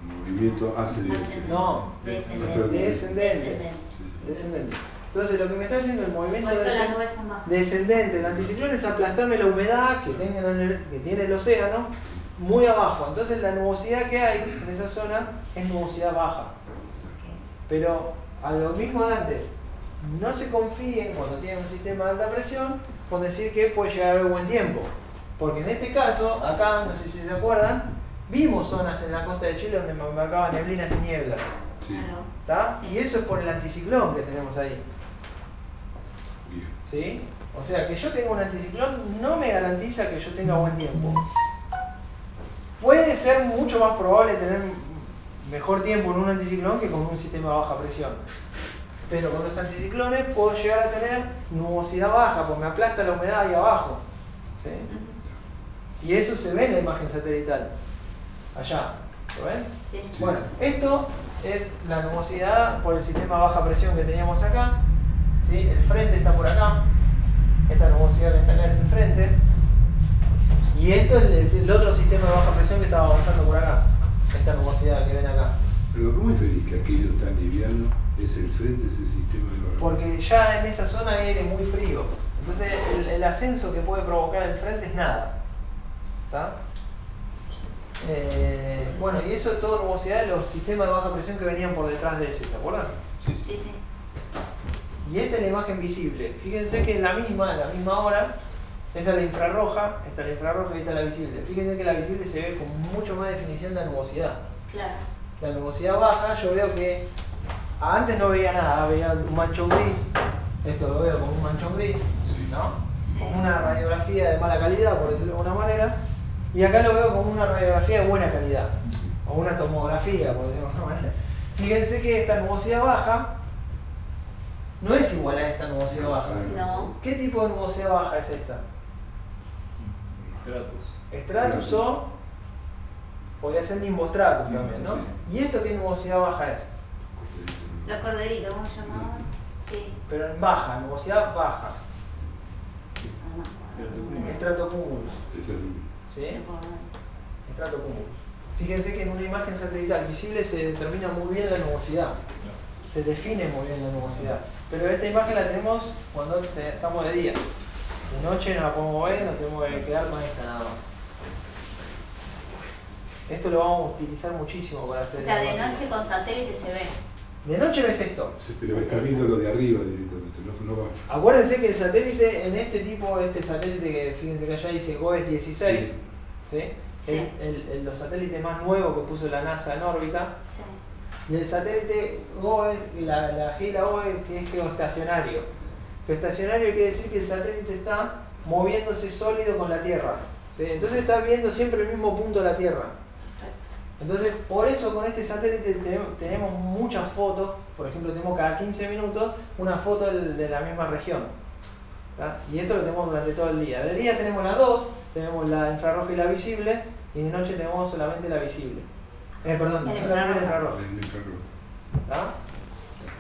Movimiento ascendente. No, descendente. Descendente. Entonces lo que me está haciendo el movimiento descendente, el anticiclón, es aplastarme la humedad que tiene el océano muy abajo. Entonces la nubosidad que hay en esa zona es nubosidad baja. Pero a lo mismo de antes, no se confíen cuando tienen un sistema de alta presión con decir que puede llegar a haber buen tiempo. Porque en este caso, acá, no sé si se acuerdan, vimos zonas en la costa de Chile donde marcaban neblinas y nieblas. Sí. ¿Está? Y eso es por el anticiclón que tenemos ahí. Bien. ¿Sí? O sea, que yo tenga un anticiclón no me garantiza que yo tenga buen tiempo. Puede ser mucho más probable tener mejor tiempo en un anticiclón que con un sistema de baja presión. Pero con los anticiclones puedo llegar a tener nubosidad baja porque me aplasta la humedad ahí abajo. ¿Sí? Y eso se ve en la imagen satelital. Allá. ¿Lo ven? Sí. Bueno, esto es la nubosidad por el sistema baja presión que teníamos acá. ¿Sí? El frente está por acá. Esta nubosidad que está acá es el frente. Y esto es el otro sistema de baja presión que estaba avanzando por acá. Esta nubosidad que ven acá. Pero ¿cómo es feliz que aquello tan liviano es el frente de ese sistema de baja presión? Porque ya en esa zona hay aire muy frío. Entonces el ascenso que puede provocar el frente es nada. ¿Está? Bueno, y eso es todo nubosidad de los sistemas de baja presión que venían por detrás de ese, ¿se acuerdan? Sí, sí. Y esta es la imagen visible. Fíjense que es la misma hora. Esta es la infrarroja, esta es la infrarroja y esta es la visible. Fíjense que la visible se ve con mucho más definición la nubosidad. Claro. La nubosidad baja, yo veo que antes no veía nada, veía un manchón gris. Esto lo veo como un manchón gris, ¿no? Sí. Como una radiografía de mala calidad, por decirlo de alguna manera. Y acá lo veo como una radiografía de buena calidad. O una tomografía, por decirlo de alguna manera. Fíjense que esta nubosidad baja no es igual a esta nubosidad baja. No. ¿Qué tipo de nubosidad baja es esta? Stratus o podría ser nimbostratus también, ¿no? ¿Y esto qué nubosidad baja es? Los corderitos, ¿cómo se llamaban? Sí. Pero en baja, nubosidad baja. Stratocumulus. ¿Sí? Stratocumulus. Fíjense que en una imagen satelital visible se determina muy bien la nubosidad. Se define muy bien la nubosidad. Pero esta imagen la tenemos cuando estamos de día. De noche no la podemos ver, nos tenemos que quedar con esta nada más. Esto lo vamos a utilizar muchísimo para hacer. O sea, de noche con satélite se ve. De noche ves esto. Sí, pero está viendo lo de arriba directamente, no va. Acuérdense que el satélite, en este tipo, este satélite que fíjense que allá dice GOES 16, Sí. ¿sí? Sí. Es los satélites más nuevos que puso la NASA en órbita. Sí. Y el satélite GOES, la G y la O que es geoestacionario. Geoestacionario quiere decir que el satélite está moviéndose sólido con la Tierra. ¿Sí? Entonces está viendo siempre el mismo punto de la Tierra. Entonces, por eso con este satélite tenemos muchas fotos. Por ejemplo, tenemos cada 15 minutos una foto de la misma región. ¿Tá? Y esto lo tenemos durante todo el día. De día tenemos las dos, tenemos la infrarroja y la visible, y de noche tenemos solamente la visible. Perdón, solamente la infrarroja. ¿Tá?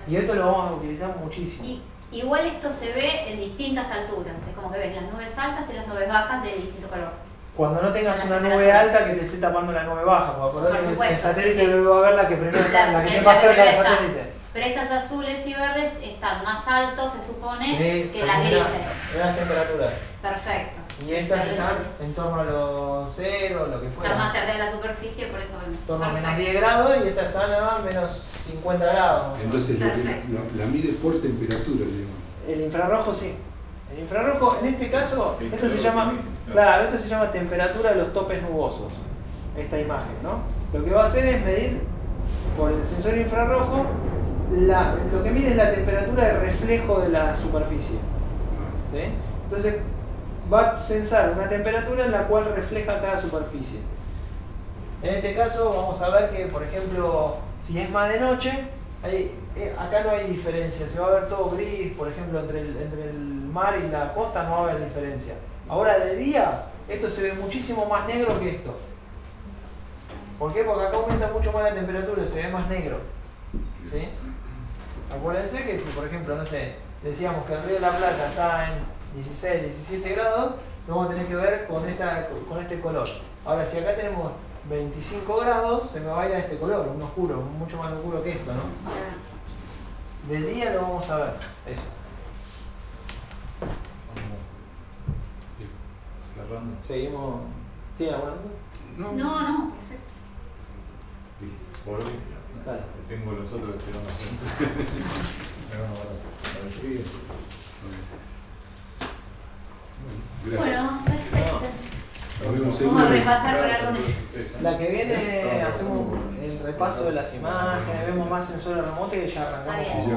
Y esto lo vamos a utilizar muchísimo. Igual esto se ve en distintas alturas. Es como que ves las nubes altas y las nubes bajas de distinto color. Cuando no tengas una nube alta que te esté tapando la nube baja, porque acordate que el satélite va a ver la que primero está, la que esté más cerca del satélite. Pero estas azules y verdes están más altos, se supone, sí, que las grises. Las temperaturas. Perfecto. Y estas están en torno a los 0, lo que fuera. Están más cerca de la superficie, por eso ven. En torno a menos 10 grados y estas están a menos 50 grados. Entonces la mide por temperatura, digamos. El infrarrojo sí. El infrarrojo, en este caso, esto se llama, claro, esto se llama temperatura de los topes nubosos. Esta imagen, ¿no? Lo que va a hacer es medir por el sensor infrarrojo lo que mide es la temperatura de reflejo de la superficie. ¿Sí? Entonces va a censar una temperatura en la cual refleja cada superficie. En este caso vamos a ver que, por ejemplo, si es más de noche, acá no hay diferencia, se va a ver todo gris, por ejemplo, entre el mar y la costa no va a haber diferencia. Ahora de día, esto se ve muchísimo más negro que esto. ¿Por qué? Porque acá aumenta mucho más la temperatura, se ve más negro. ¿Sí? Acuérdense que si, por ejemplo, no sé, decíamos que el Río de la Plata está en 16, 17 grados, lo vamos a tener que ver con este color. Ahora, si acá tenemos 25 grados, se me va a ir a este color, un oscuro, mucho más oscuro que esto, ¿no? De día lo vamos a ver, eso. Cerrando. Seguimos. ¿Tiene alguna duda? No, perfecto. Volví. Dale. Tengo los otros que van a hacer. Bueno, perfecto. Vamos a repasar por algunas. La que viene hacemos el repaso de las imágenes, vemos más sensores remotos y ya arrancamos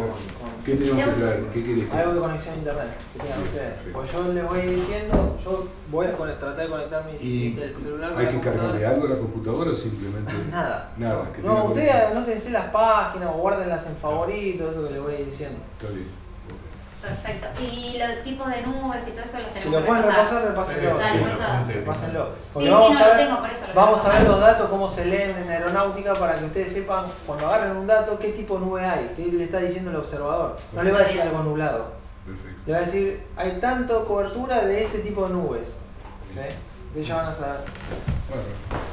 ¿Qué tenemos que traer? ¿Qué querés? Algo de conexión a internet que tengan ustedes. Pues yo les voy diciendo, yo voy a tratar de conectar el celular con ¿Hay la que computadora. cargarle algo a la computadora o simplemente? Nada. Nada. No, ustedes anótense las páginas o guárdenlas en favoritos, eso que les voy diciendo. Está bien. Perfecto. ¿Y los tipos de nubes y todo eso los tenemos? Si lo pueden repasar, repásenlo. Repásenlo. Porque vamos a ver los datos, cómo se leen en aeronáutica, para que ustedes sepan, cuando agarren un dato, qué tipo de nube hay, qué le está diciendo el observador. No le va a decir algo nublado. Perfecto. Le va a decir, hay tanto cobertura de este tipo de nubes. Entonces ya van a saber. Bueno.